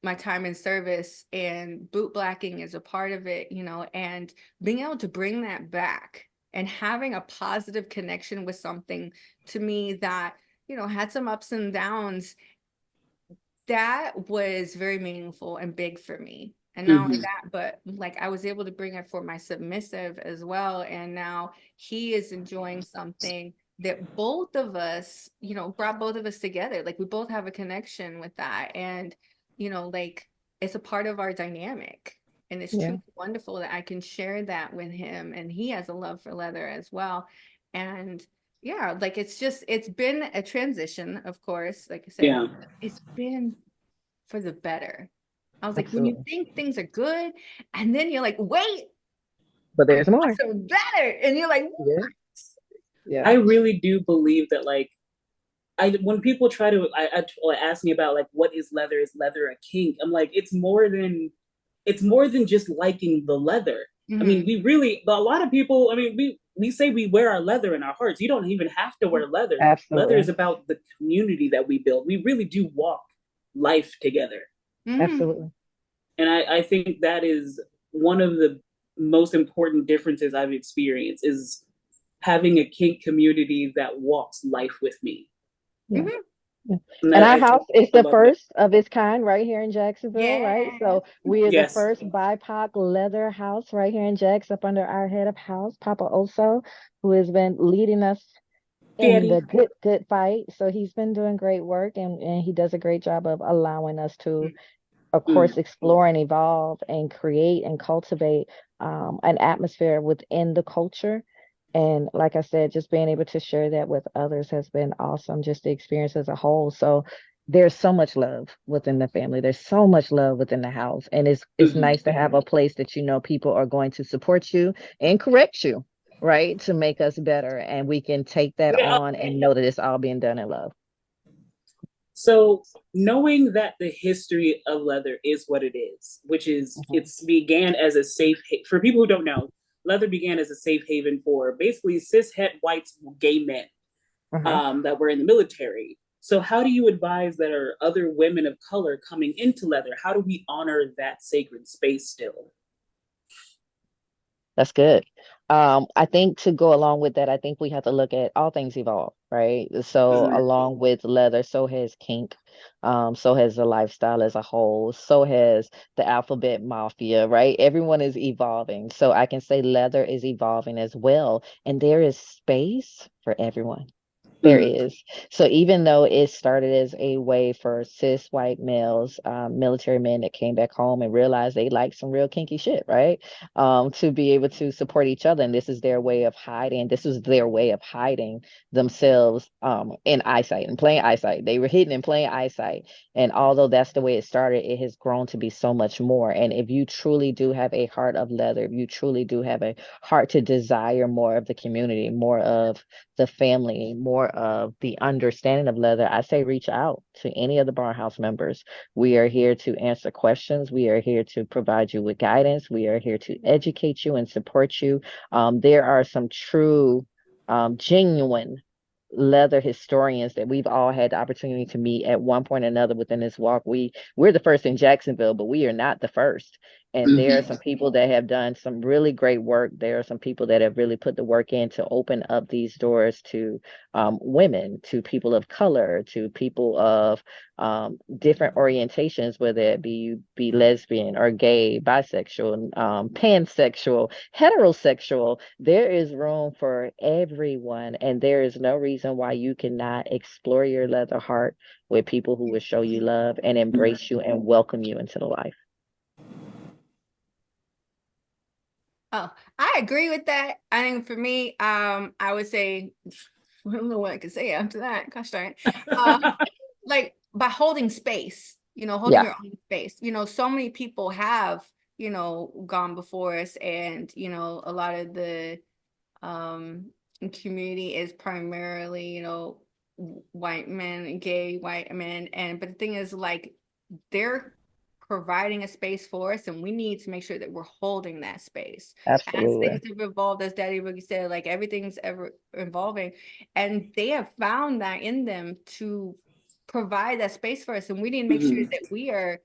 my time in service, and boot blacking is a part of it, and being able to bring that back and having a positive connection with something, to me, that had some ups and downs, that was very meaningful and big for me. And not only mhm, that, but like I was able to bring it for my submissive as well. And now he is enjoying something that both of us, brought both of us together. Like we both have a connection with that. And, like it's a part of our dynamic. And it's Yeah, truly wonderful that I can share that with him. And he has a love for leather as well. And yeah, like it's been a transition, of course. Like I said, yeah, it's been for the better. I was like, when you absolutely. think things are good, and then you're like, wait, But I there's want more. some better. And you're like, Yeah, I yeah, really do believe that, like, I when people try to like, ask me about like what is leather a kink? I'm like, it's more than just liking the leather. I mean, mm-hmm. we really, but a lot of people, I mean, we say we wear our leather in our hearts. You don't even have to wear leather. Leather is absolutely, about the community that we build. We really do walk life together. Mm-hmm. absolutely. And I think that is one of the most important differences I've experienced is having a kink community that walks life with me. Yeah. Mm-hmm. Yeah. And And that, our I think house is I the love that. first of its kind right here in Jacksonville, right? Yeah. So we're the Yes. first BIPOC leather house right here in Jax, up under our head of house, Papa Oso, who has been leading us in the Daddy. good fight. So he's been doing great work, and he does a great job of allowing us to, of Mm. course, explore and evolve and create and cultivate an atmosphere within the culture. And like I said, just being able to share that with others has been awesome, just the experience as a whole. So there's so much love within the family. There's so much love within the house. And it's Mhm. nice to have a place that people are going to support you and correct you, right? To make us better. And we can take that Yeah. on and know that it's all being done in love. So, knowing that the history of leather is what it is, which is Mhm. it's began as a for people who don't know, leather began as a safe haven for basically cishet white gay men Mhm. that were in the military. So, how do you advise that are other women of color coming into leather? How do we honor that sacred space still? That's good. I think to go along with that, I think we have to look at all things evolve, right? So Mhm. along with leather, so has kink, so has the lifestyle as a whole, so has the alphabet mafia, right? Everyone is evolving. So I can say leather is evolving as well, and there is space for everyone. There Mhm. is. So even though it started as a way for cis white males, military men that came back home and realized they like some real kinky shit, right? To be able to support each other. And this is their way of hiding. This was their way of hiding themselves in eyesight, in plain eyesight. They were hidden in plain eyesight. And although that's the way it started, it has grown to be so much more. And if you truly do have a heart of leather, if you truly do have a heart to desire more of the community, more of the family, more of the understanding of leather, I say reach out to any of the Barnhouse members. We are here to answer questions. We are here to provide you with guidance. We are here to educate you and support you. There are some true, genuine leather historians that we've all had the opportunity to meet at one point or another within this walk. We're the first in Jacksonville, but we are not the first. And there are Mhm. some people that have done some really great work. There are some people that have really put the work in to open up these doors to women, to people of color, to people of different orientations, whether it be lesbian or gay, bisexual, pansexual, heterosexual. There is room for everyone, and there is no reason why you cannot explore your leather heart with people who will show you love and embrace you and welcome you into the life. Oh, I agree with that. I think for me, I would say, I don't know what I could say after that. Gosh darn it. Like by holding space, holding Yeah, your own space. So many people have, gone before us, and a lot of the um community is primarily, white men, gay white men, and but the thing is, like, they're providing a space for us, and we need to make sure that we're holding that space as absolutely. things have evolved, as Daddy Boogie said, like everything's ever evolving, and they have found that in them to provide that space for us, and we need to make sure Mhm. that we are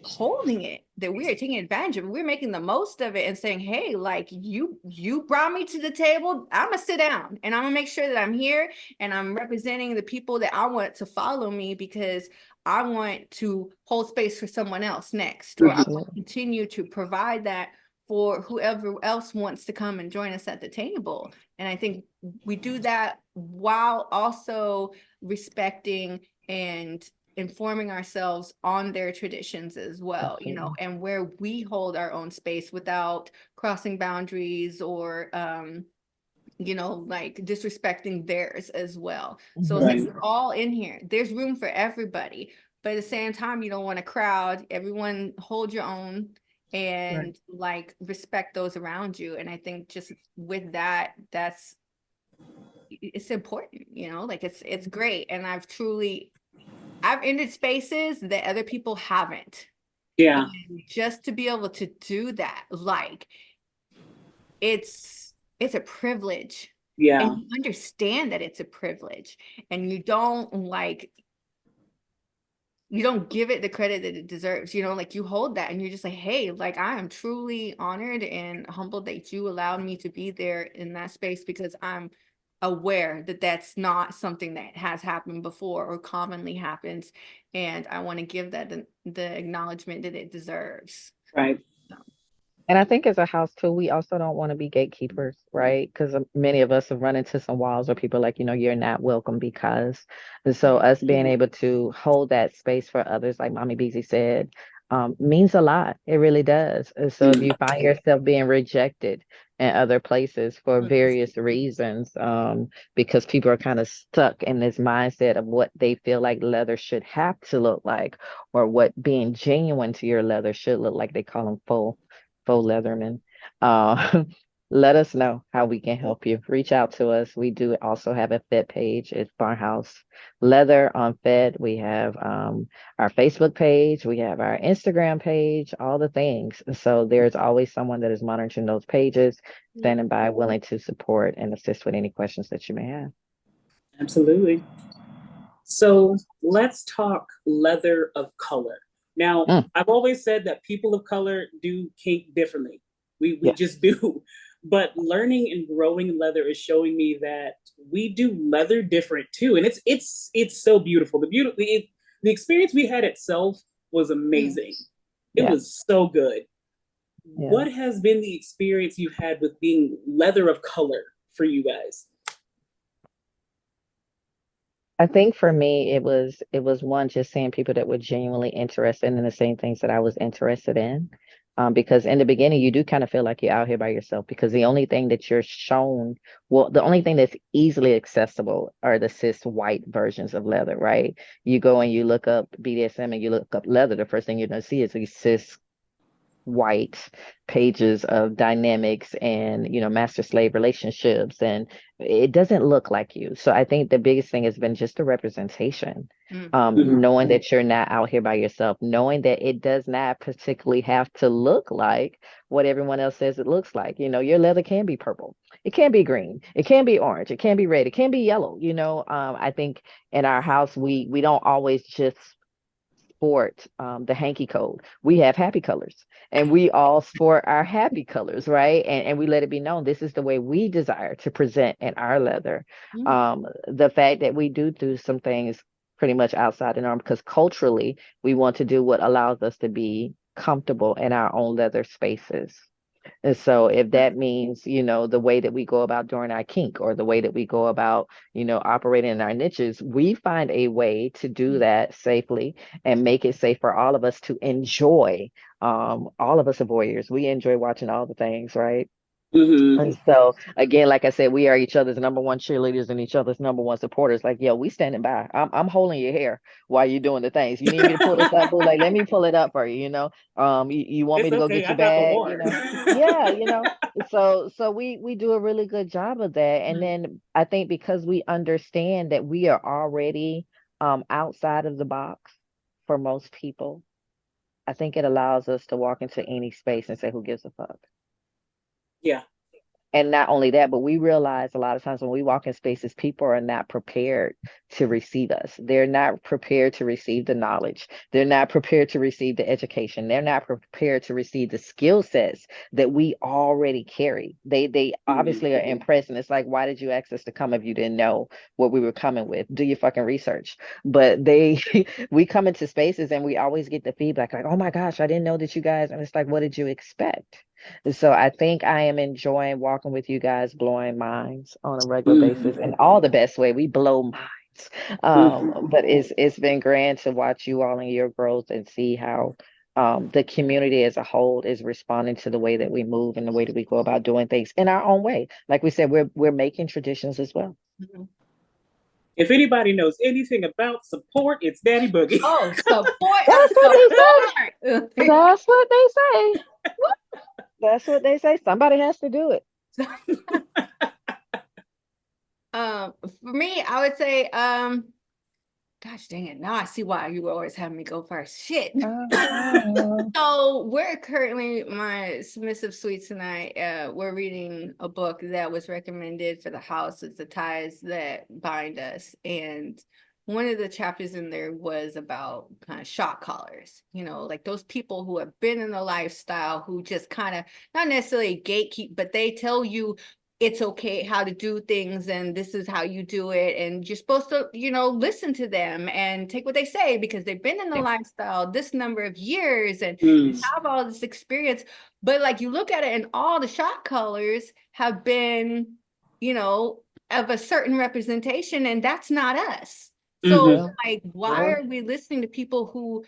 holding it, that we are taking advantage of it, we're making the most of it, and saying, hey, like, you brought me to the table, I'm gonna sit down and I'm gonna make sure that I'm here and I'm representing the people that I want to follow me, because I want to hold space for someone else next, or I want to Absolutely. continue to provide that for whoever else wants to come and join us at the table. And I think we do that while also respecting and informing ourselves on their traditions as well, Absolutely. and where we hold our own space without crossing boundaries, or like disrespecting theirs as well. So it's like Mhm. Right. we're all in here. There's room for everybody, but at the same time, you don't want to crowd. Everyone hold your own, Right. and like respect those around you. And I think just with that, it's important, like it's great. And I've entered spaces that other people haven't. Yeah. And just to be able to do that, like, it's a privilege. And Yeah. you understand that it's a privilege. And you don't give it the credit that it deserves. Like, you hold that and you're just like, hey, like, I am truly honored and humbled that you allowed me to be there in that space, because I'm aware that that's not something that has happened before or commonly happens. And I want to give that the acknowledgement that it deserves. Right. So, And I think as a house too, we also don't want to be gatekeepers, right? Because many of us have run into some walls where people are like, you're not welcome because. And so us being Mhm. able to hold that space for others, like Mommy Beezy said, means a lot. It really does. And so if Mhm. you find yourself being rejected in other places for mhm. various reasons, because people are kind of stuck in this mindset of what they feel like leather should have to look like, or what being genuine to your leather should look like. They call them faux leatherman. Uh, let us know how we can help you. Reach out to us. We do also have a Fed page. It's Barnhouse Leather on Fed. We have our Facebook page. We have our Instagram page, all the things. So there's always someone that is monitoring those pages, standing by, willing to support and assist with any questions that you may have. Absolutely. So let's talk leather of color. Now, I've always said that people of color do kink differently. We Yes. just do. But learning and growing leather is showing me that we do leather different too. And it's so beautiful. The experience we had itself was amazing. It was so good. Yeah. What has been the experience you've had with being leather of color for you guys? I think for me, it was one, just seeing people that were genuinely interested in the same things that I was interested in. Because in the beginning, you do kind of feel like you're out here by yourself, because the only thing that you're shown, well, the only thing that's easily accessible are the cis white versions of leather, right? You go and you look up BDSM and you look up leather, the first thing you're going to see is these cis white pages of dynamics and master slave relationships, and it doesn't look like you. So I think the biggest thing has been just the representation. Knowing that you're not out here by yourself, knowing that it does not particularly have to look like what everyone else says it looks like. Your leather can be purple, it can be green, it can be orange, it can be red, it can be yellow. I think in our house we don't always just sport the hanky code. We have happy colors, and we all sport our happy colors, right? And we let it be known this is the way we desire to present in our leather. The fact that we do some things pretty much outside the norm, because culturally we want to do what allows us to be comfortable in our own leather spaces. And so if that means, the way that we go about doing our kink, or the way that we go about, operating in our niches, we find a way to do that safely and make it safe for all of us to enjoy. All of us are voyeurs. We enjoy watching all the things, right? And so again, like I said, we are each other's number one cheerleaders and each other's number one supporters. Like, yo, we standing by. I'm holding your hair while you're doing the things. You need me to pull this up, boo? Like, let me pull it up for you. You want me to go get your bag? Yeah. So we do a really good job of that. And then I think because we understand that we are already outside of the box for most people, I think it allows us to walk into any space and say, who gives a fuck? Yeah. And not only that, but we realize a lot of times when we walk in spaces, people are not prepared to receive us. They're not prepared to receive the knowledge. They're not prepared to receive the education. They're not prepared to receive the skill sets that we already carry. They obviously are impressed. And it's like, why did you ask us to come if you didn't know what we were coming with? Do your fucking research. But we come into spaces and we always get the feedback like, oh my gosh, I didn't know that you guys, and it's like, what did you expect? So I think I am enjoying walking with you guys, blowing minds on a regular basis, in all the best way. We blow minds. But it's been grand to watch you all in your growth and see how the community as a whole is responding to the way that we move and the way that we go about doing things in our own way. Like we said, we're making traditions as well. If anybody knows anything about support, it's Daddy Boogie. Oh, support! That's what they say. That's what they say. That's what they say. Somebody has to do it. For me, I would say, gosh dang it. Now I see why you always have me go first. Shit. So we're currently, my submissive sweets and I, we're reading a book that was recommended for the house. It's the ties that bind us. And one of the chapters in there was about kind of shock collars, like those people who have been in the lifestyle, who just kind of not necessarily gatekeep, but they tell you it's okay how to do things and this is how you do it. And you're supposed to, listen to them and take what they say because they've been in the lifestyle this number of years and have all this experience. But like you look at it and all the shock collars have been, of a certain representation, and that's not us. So like, why are we listening to people who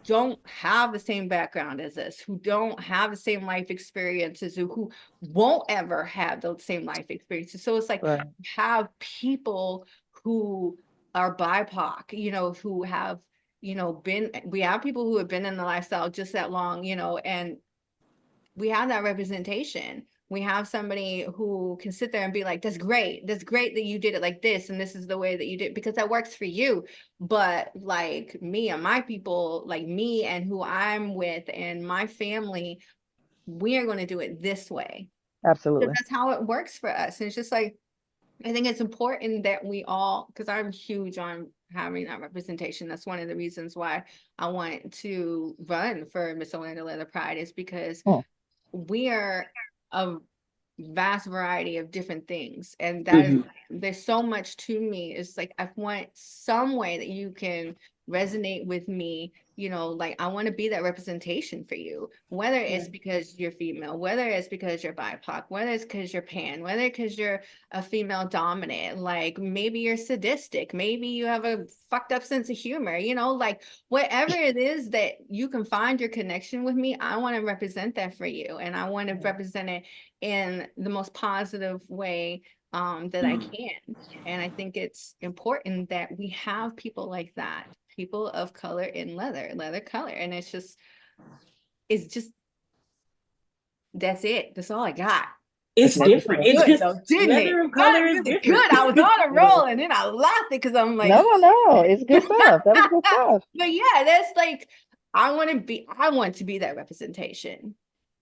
don't have the same background as us, who don't have the same life experiences, who won't ever have those same life experiences? So it's like, have people who are BIPOC, who have, we have people who have been in the lifestyle just that long, and we have that representation. we have somebody who can sit there and be like, that's great that you did it like this, and this is the way that you did it, because that works for you. But like me and my people, like me and who I'm with and my family, we are going to do it this way. Absolutely. That's how it works for us. And it's just like, I think it's important that we all, because I'm huge on having that representation. That's one of the reasons why I want to run for Miss Orlando Leather Pride, is because we are a vast variety of different things. And that is, there's so much to me. It's like, I want some way that you can resonate with me, you know, like I want to be that representation for you, whether it's because you're female, whether it's because you're BIPOC, whether it's because you're pan, whether because you're a female dominant, like maybe you're sadistic, maybe you have a fucked up sense of humor, you know, like whatever it is that you can find your connection with me, I want to represent that for you. And I want to represent it in the most positive way that I can. And I think it's important that we have people like that, people of color in leather color. And it's just, that's it. That's all I got. It's different. It's just though, didn't leather it? of color is Really different. good. I was on a roll and then I lost it because I'm like, no, it's good stuff. That was good stuff. But yeah, that's like, I want to be that representation.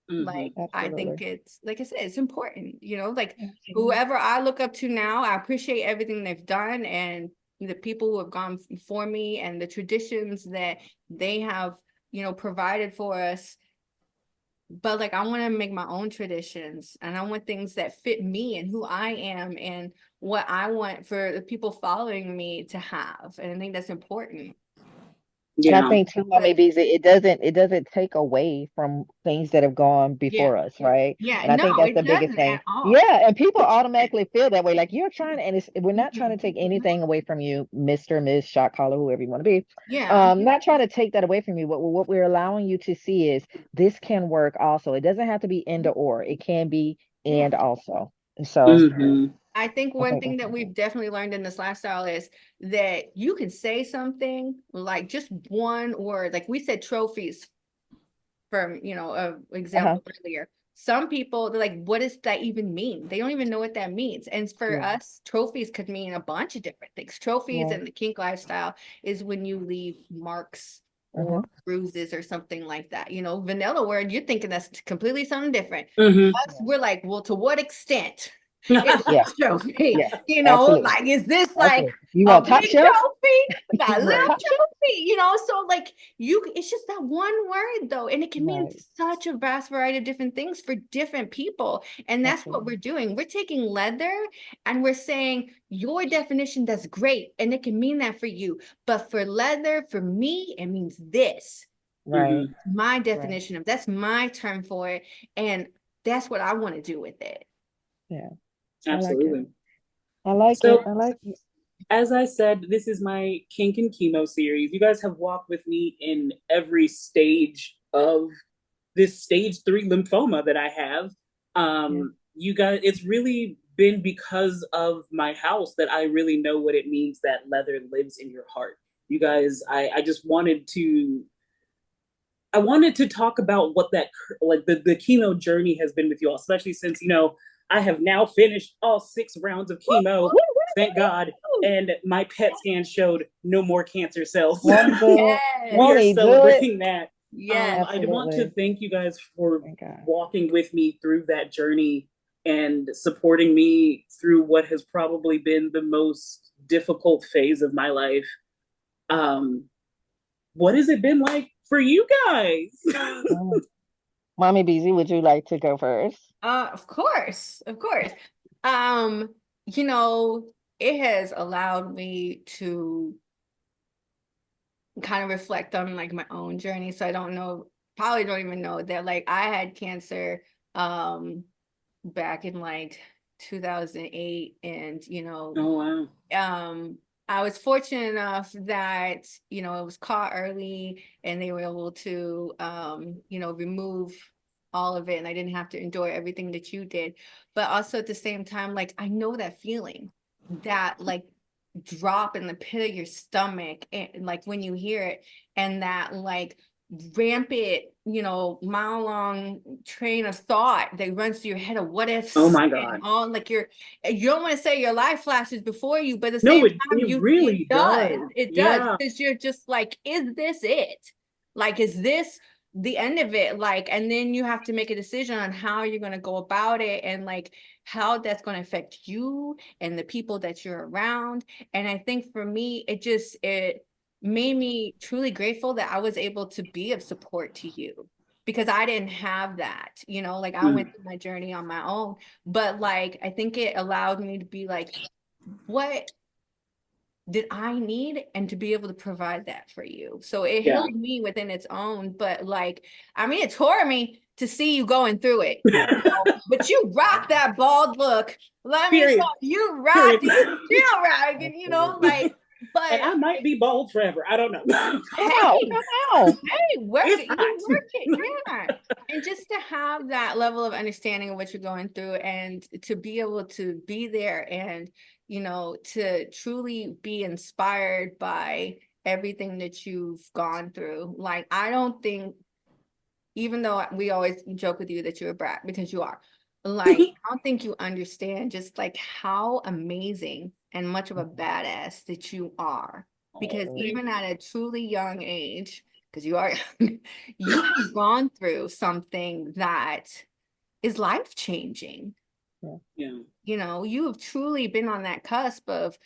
Like, Absolutely. I think it's, like I said, it's important, you know, like Absolutely. whoever I look up to now, I appreciate everything they've done and the people who have gone before me and the traditions that they have, you know, provided for us. But like, I want to make my own traditions, and I want things that fit me and who I am and what I want for the people following me to have. And I think that's important. And I think too, Mommy Beezy, it doesn't take away from things that have gone before us, right? Yeah, And I think no, that's the it biggest doesn't thing. at all. Yeah, and people automatically feel that way. Like you're trying to, and we're not trying to take anything away from you, Mr., Miss, shot caller, whoever you want to be. Yeah. Not trying to take that away from you, but what we're allowing you to see is this can work also. It doesn't have to be and or, it can be and also. And so I think one thing that that's we've definitely learned in this lifestyle is that you can say something like just one word, like we said trophies from, you know, an example earlier. Some people, they're like, what does that even mean? They don't even know what that means. And for us, trophies could mean a bunch of different things. Trophies in the kink lifestyle is when you leave marks or bruises or something like that. You know, vanilla word, you're thinking that's completely something different. Us, we're like, well, to what extent is this trophy? You know, absolutely. like, is this like you a want top big shelf? trophy? We got a little Top trophy, you know? So like it's just that one word though. And it can mean such a vast variety of different things for different people. And that's what we're doing. We're taking leather and we're saying your definition, that's great. And it can mean that for you. But for leather, for me, it means this. Right. My definition of that's my term for it. And that's what I want to do with it. Yeah. Absolutely. I like it. As I said, this is my Kink and Chemo series. You guys have walked with me in every stage of this stage 3 lymphoma that I have. You guys, it's really been because of my house that I really know what it means that leather lives in your heart. You guys, I just wanted to talk about what that, like the chemo journey has been with you all, especially since, you know, I have now finished all 6 rounds of chemo, thank God, and my PET scan showed no more cancer cells. We are celebrating that. I want to thank you guys for walking with me through that journey and supporting me through what has probably been the most difficult phase of my life. What has it been like for you guys? Mommy Beezy, would you like to go first? Of course. You know, it has allowed me to kind of reflect on like my own journey. So I probably don't even know that like I had cancer back in like 2008, and you know, I was fortunate enough that, you know, it was caught early and they were able to, you know, remove all of it, and I didn't have to endure everything that you did. But also at the same time, like, I know that feeling, that like drop in the pit of your stomach, and like when you hear it, and that like rampant, mile long train of thought that runs through your head of what ifs. Oh my God. And all like you don't want to say your life flashes before you, but at the No, same it time, really it does. does. It Yeah. does, because you're just like, is this it? Like, is this the end of it? Like, and then you have to make a decision on how you're going to go about it, and like how that's going to affect you and the people that you're around. And I think for me, it made me truly grateful that I was able to be of support to you, because I didn't have that, like I went through my journey on my own, but like, I think it allowed me to be like, what did I need, and to be able to provide that for you. So it Yeah. healed me within its own, but like, I mean, it tore me to see you going through it, but you rock that bald look. Let me Period. tell you, rock Period. it, still rocking, like, but And I might be bald forever. I don't know. hey, Come on. hey, work It's it, hot. you work it, yeah. And just to have that level of understanding of what you're going through, and to be able to be there, and to truly be inspired by everything that you've gone through. Like, I don't think, even though we always joke with you that you're a brat, because you are, like, I don't think you understand just like how amazing and much of a badass that you are. Because even at a truly young age, because you are young, you have gone through something that is life-changing. Yeah. You have truly been on that cusp of,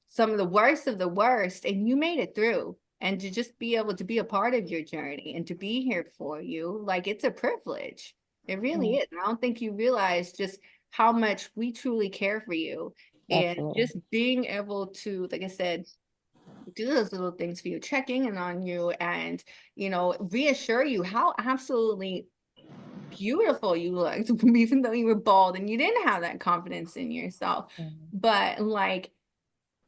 some of the worst, and you made it through. And to just be able to be a part of your journey and to be here for you, like, it's a privilege. It really is. And I don't think you realize just how much we truly care for you. And Absolutely. just being able to, like I said, do those little things for you, checking in on you, and, reassure you how absolutely beautiful you looked, even though you were bald and you didn't have that confidence in yourself. But like,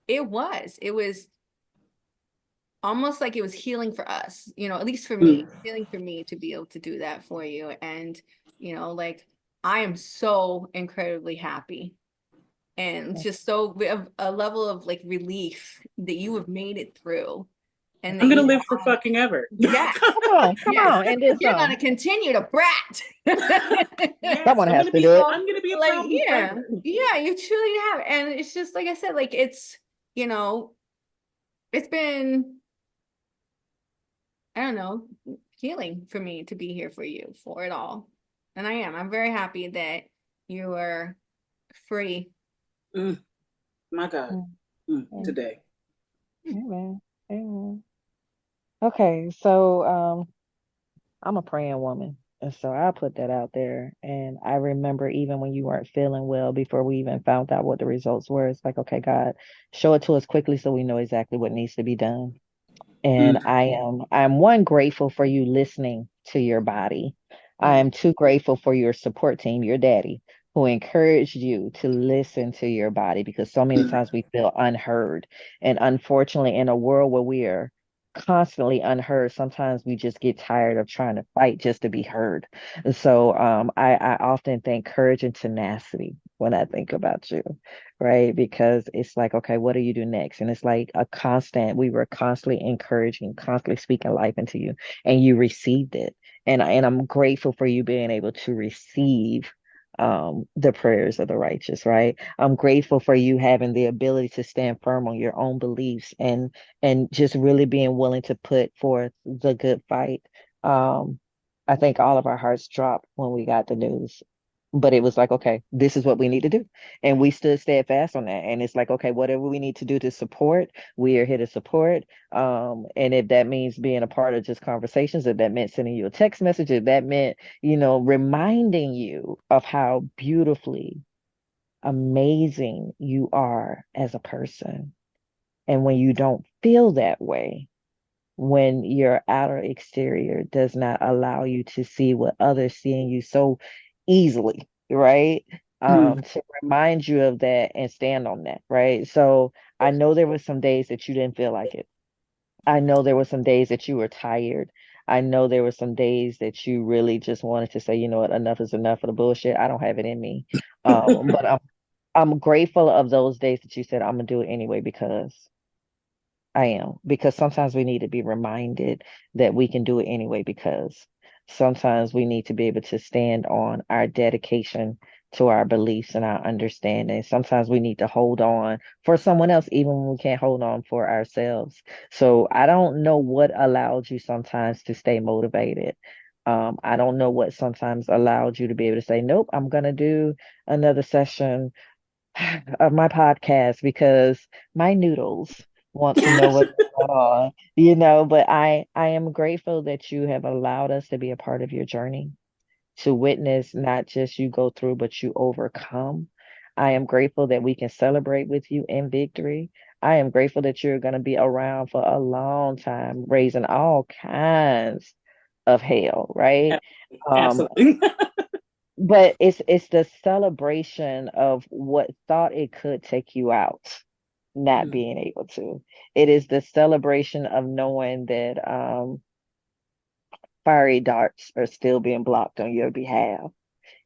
it was almost like it was healing for us, at least for me, healing for me to be able to do that for you. And, like, I am so incredibly happy, and just so a level of like relief that you have made it through. And I'm that gonna live for fucking ever. yes, Come on. And this you're gonna continue to brat. Yes, someone has to do it. I'm gonna be a Like, problem forever. yeah, you truly have. And it's just like I said, like, it's it's been, I don't know, healing for me to be here for you for it all. And I'm very happy that you are free. My God. Today. Amen. Amen. Okay, so I'm a praying woman. And so I put that out there. And I remember even when you weren't feeling well, before we even found out what the results were, it's like, okay, God, show it to us quickly so we know exactly what needs to be done. And I'm one, grateful for you listening to your body. I am too grateful for your support team, your daddy, who encouraged you to listen to your body, because so many times we feel unheard. And unfortunately, in a world where we are constantly unheard, sometimes we just get tired of trying to fight just to be heard. And so I often think courage and tenacity when I think about you, right? Because it's like, okay, what do you do next? And it's like we were constantly encouraging, constantly speaking life into you, and you received it. And I'm grateful for you being able to receive the prayers of the righteous, right? I'm grateful for you having the ability to stand firm on your own beliefs, and just really being willing to put forth the good fight. I think all of our hearts dropped when we got the news, but it was like, okay, this is what we need to do. And we stood steadfast on that. And it's like, okay, whatever we need to do to support, we are here to support. And if that means being a part of just conversations, if that meant sending you a text message, if that meant, reminding you of how beautifully amazing you are as a person. And when you don't feel that way, when your outer exterior does not allow you to see what others see in you so easily, right? To remind you of that and stand on that, right? So I know there were some days that you didn't feel like it. I know there were some days that you were tired. I know there were some days that you really just wanted to say, you know what, enough is enough of the bullshit. I don't have it in me. But I'm grateful of those days that you said, I'm gonna do it anyway, because I am, because sometimes we need to be reminded that we can do it anyway, because sometimes we need to be able to stand on our dedication to our beliefs and our understanding. Sometimes we need to hold on for someone else, even when we can't hold on for ourselves. So I don't know what allowed you sometimes to stay motivated. I don't know what sometimes allowed you to be able to say, nope, I'm going to do another session of my podcast because my noodles want to know what's going on, but I am grateful that you have allowed us to be a part of your journey, to witness not just you go through, but you overcome. I am grateful that we can celebrate with you in victory. I am grateful that you're going to be around for a long time, raising all kinds of hell, right? Um, Absolutely. but it's the celebration of what thought it could take you out, not being able to. It is the celebration of knowing that fiery darts are still being blocked on your behalf.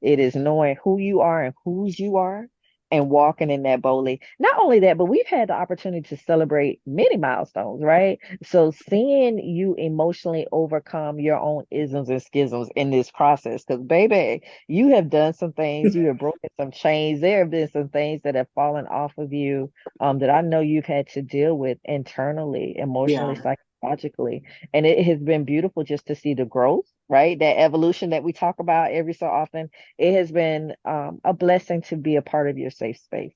It is knowing who you are and whose you are and walking in that boldly. Not only that, but we've had the opportunity to celebrate many milestones, right? So seeing you emotionally overcome your own isms and schisms in this process, because baby, you have done some things, you have broken some chains. There have been some things that have fallen off of you that I know you've had to deal with internally, emotionally, Yeah, psychologically. And it has been beautiful just to see the growth, right? That evolution that we talk about every so often. It has been a blessing to be a part of your safe space.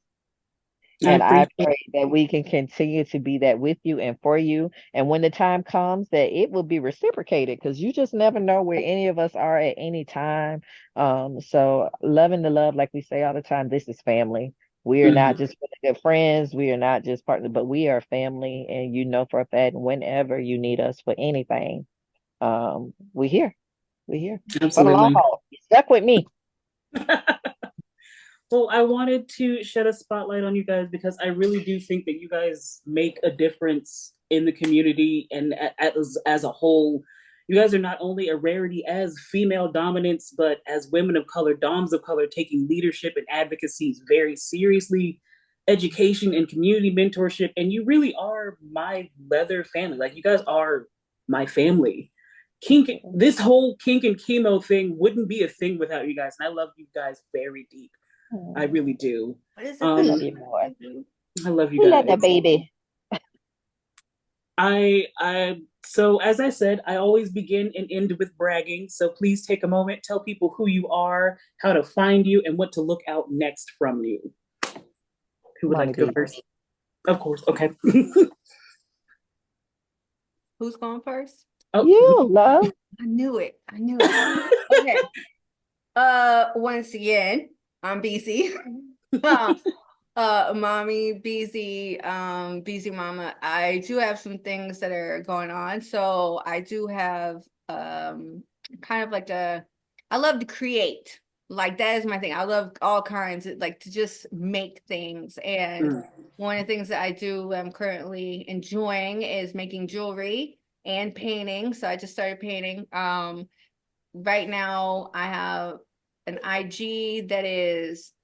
I And I appreciate. pray that we can continue to be that with you and for you. And when the time comes, that it will be reciprocated, because you just never know where any of us are at any time. So loving the love, like we say all the time, this is family. We are not Mhm. just really good friends. We are not just partners, but we are family. And you know for a fact, whenever you need us for anything, we're here. We're here for the long Absolutely. haul. You stuck with me. Well, I wanted to shed a spotlight on you guys because I really do think that you guys make a difference in the community and as a whole. You guys are not only a rarity as female dominance, but as women of color, doms of color, taking leadership and advocacy very seriously, education and community mentorship. And you really are my leather family. Like, you guys are my family. Kink, this whole kink and chemo thing wouldn't be a thing without you guys. And I love you guys very deep. I Oh, really do. What is it? we love Um, you more. I love you We love the guys. baby. So as I said, I always begin and end with bragging. So please take a moment, tell people who you are, how to find you, and what to look out next from you. Who would like Mommy to go B. first? Of course. Okay. Who's going first? Oh. You love. I knew it. I knew it. Okay. Once again, I'm Beezy. Mommy, Beezy, Beezy Mama. I do have some things that are going on. So I do have kind of like I love to create. Like, that is my thing. I love all kinds of, like, to just make things. And one of the things that I do, I'm currently enjoying, is making jewelry and painting. So I just started painting. Right now I have an IG that is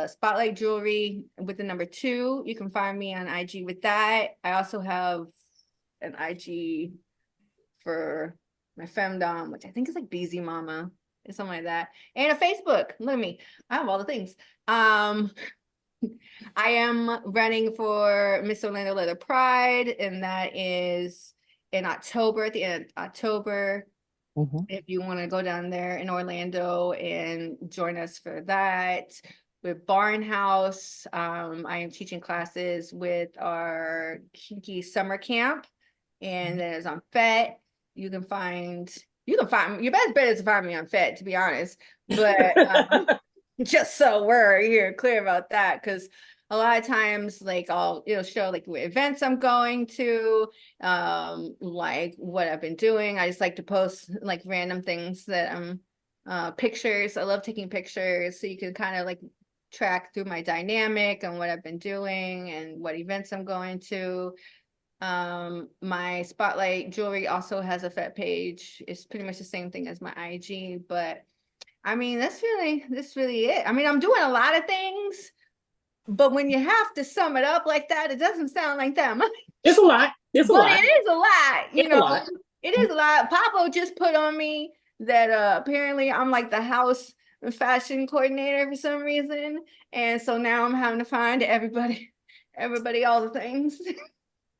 Spotlight Jewelry with the number 2. You can find me on IG with that. I also have an IG for my FemDom, which I think is like Beezy Mama or something like that, and a Facebook. Look at me, I have all the things. I am running for Miss Orlando Leather Pride, and that is in October, at the end of October. Mhm. If you want to go down there in Orlando and join us for that. With Barnhouse, I am teaching classes with our Kinky Summer Camp, and then it's on FET. You can find your best bet is to find me on FET, to be honest. But just so we're here clear about that, because a lot of times, like, it'll show like what events I'm going to, like what I've been doing. I just like to post like random things that I'm pictures. I love taking pictures, so you can kind of like track through my dynamic and what I've been doing and what events I'm going to. My Spotlight Jewelry also has a FET page. It's pretty much the same thing as my IG, but I mean, that's really it. I mean, I'm doing a lot of things, but when you have to sum it up like that, it doesn't sound like that much. It's a lot. It's a But lot. it is a lot, It's a lot. It is a lot. Papo just put on me that apparently I'm like the house fashion coordinator for some reason. And so now I'm having to find everybody all the things.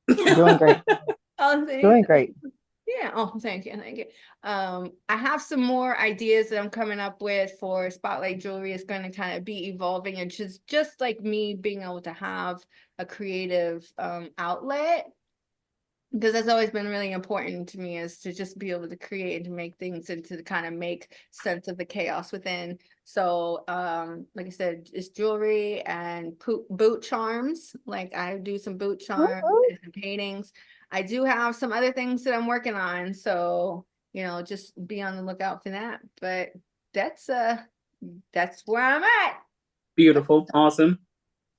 Doing great. All the things. Doing great. Yeah. Oh, thank you. Thank you. I have some more ideas that I'm coming up with for Spotlight Jewelry. It's going to kind of be evolving and just like me being able to have a creative outlet, because that's always been really important to me, is to just be able to create and to make things and to kind of make sense of the chaos within. So like I said, it's jewelry and boot charms. Like I do some boot charms Woo-hoo. and some paintings. I do have some other things that I'm working on, so just be on the lookout for that. But that's where I'm at. Beautiful. Awesome.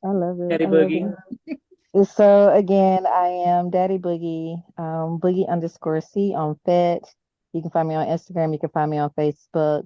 I love it. Daddy I love Boogie. it. So again, I am Daddy Boogie, Boogie_C on Fet. You can find me on Instagram. You can find me on Facebook.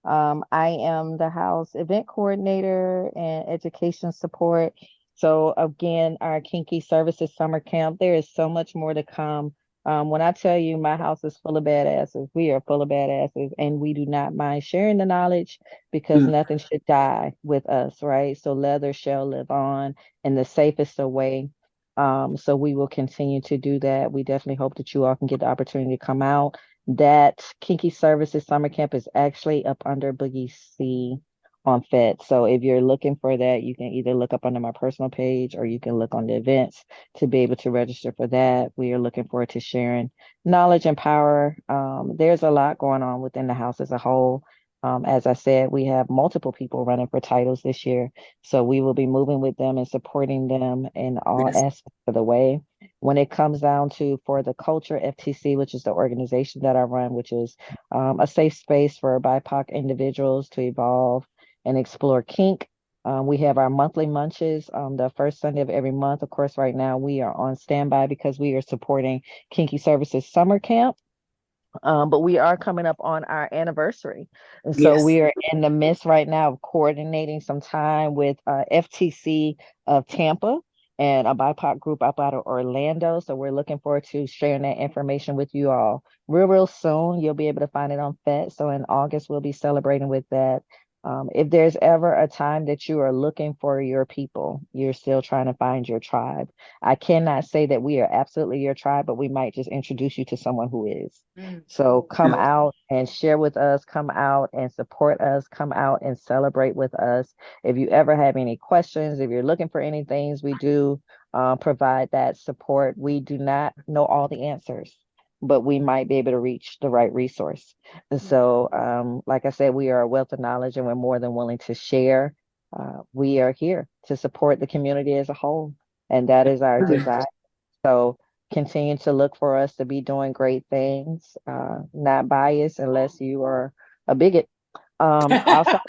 I am the house event coordinator and education support. So again, our Kinky Services Summer Camp, there is so much more to come. When I tell you my house is full of badasses, we are full of badasses, and we do not mind sharing the knowledge because Mm. nothing should die with us, right? So leather shall live on in the safest of way. So we will continue to do that. We definitely hope that you all can get the opportunity to come out. That Kinky Services Summer Camp is actually up under Boogie C on Fet. So if you're looking for that, you can either look up under my personal page or you can look on the events to be able to register for that. We are looking forward to sharing knowledge and power. There's a lot going on within the house as a whole. As I said, we have multiple people running for titles this year. So we will be moving with them and supporting them in all Yes. aspects of the way. When it comes down to for the Culture FTC, which is the organization that I run, which is a safe space for BIPOC individuals to evolve and explore kink. We have our monthly munches the first Sunday of every month. Of course, right now we are on standby because we are supporting Kinky Services Summer Camp. But we are coming up on our anniversary. And so Yes. we are in the midst right now of coordinating some time with FTC of Tampa and a BIPOC group up out of Orlando. So we're looking forward to sharing that information with you all real soon. You'll be able to find it on FET. So in August, we'll be celebrating with that. If there's ever a time that you are looking for your people, you're still trying to find your tribe. I cannot say that we are absolutely your tribe, but we might just introduce you to someone who is. So come out and share with us, come out and support us, come out and celebrate with us. If you ever have any questions, if you're looking for any things, we do provide that support. We do not know all the answers, but we might be able to reach the right resource. And so, like I said, we are a wealth of knowledge and we're more than willing to share. We are here to support the community as a whole, and that is our desire. So continue to look for us to be doing great things, not biased unless you are a bigot. Outside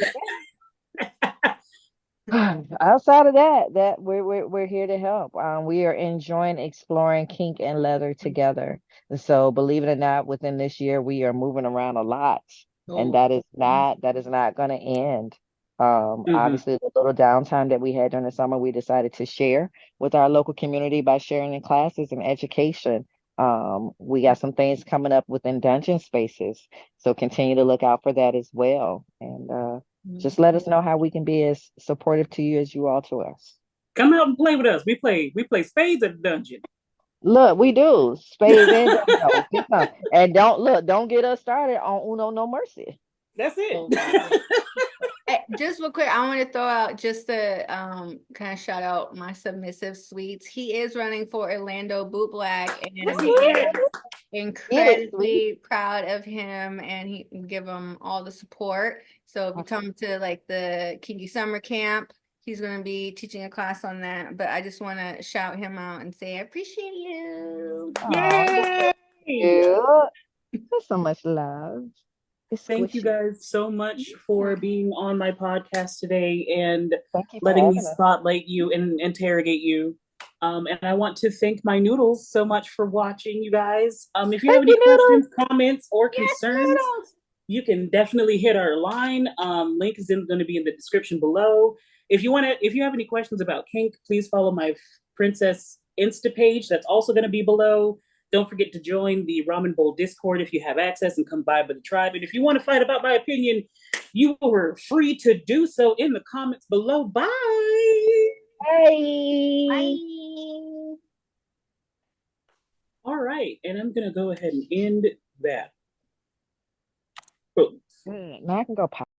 outside of that, we're here to help. We are enjoying exploring kink and leather together. And so believe it or not, within this year we are moving around a lot, and Oh. that is not going to end. Mhm. Obviously, the little downtime that we had during the summer, we decided to share with our local community by sharing in classes and education. We got some things coming up within dungeon spaces, so continue to look out for that as well. And just let us know how we can be as supportive to you as you are to us. Come out and play with us. We play spades at the dungeon. Look, we do spades and dominoes. And don't get us started on Uno No Mercy. That's it. Just real quick, I want to throw out just to kind of shout out my submissive sweets. He is running for Orlando Boot Black, and Yes, I he is. am Get it, sweet. incredibly proud of him, and he give him all the support. So if you come to like the Kinky Summer Camp, he's going to be teaching a class on that. But I just want to shout him out and say I appreciate you. Aw, Yay! you. There's so much love. It's Thank you squishy. guys so much for being on my podcast today and Thank you for letting me having us. spotlight you and interrogate you. And I want to thank my noodles so much for watching, you guys. If you have Thank any you, Noodles. questions, comments, or Yes, concerns, noodles. you can definitely hit our line. Link is going to be in the description below. If you have any questions about kink, please follow my princess Insta page that's also going to be below. Don't forget to join the Ramen Bowl Discord if you have access and come by with the tribe. And if you want to fight about my opinion, you were free to do so in the comments below. Bye. Bye. All right. And I'm going to go ahead and end that. Boom. Now I can go pop.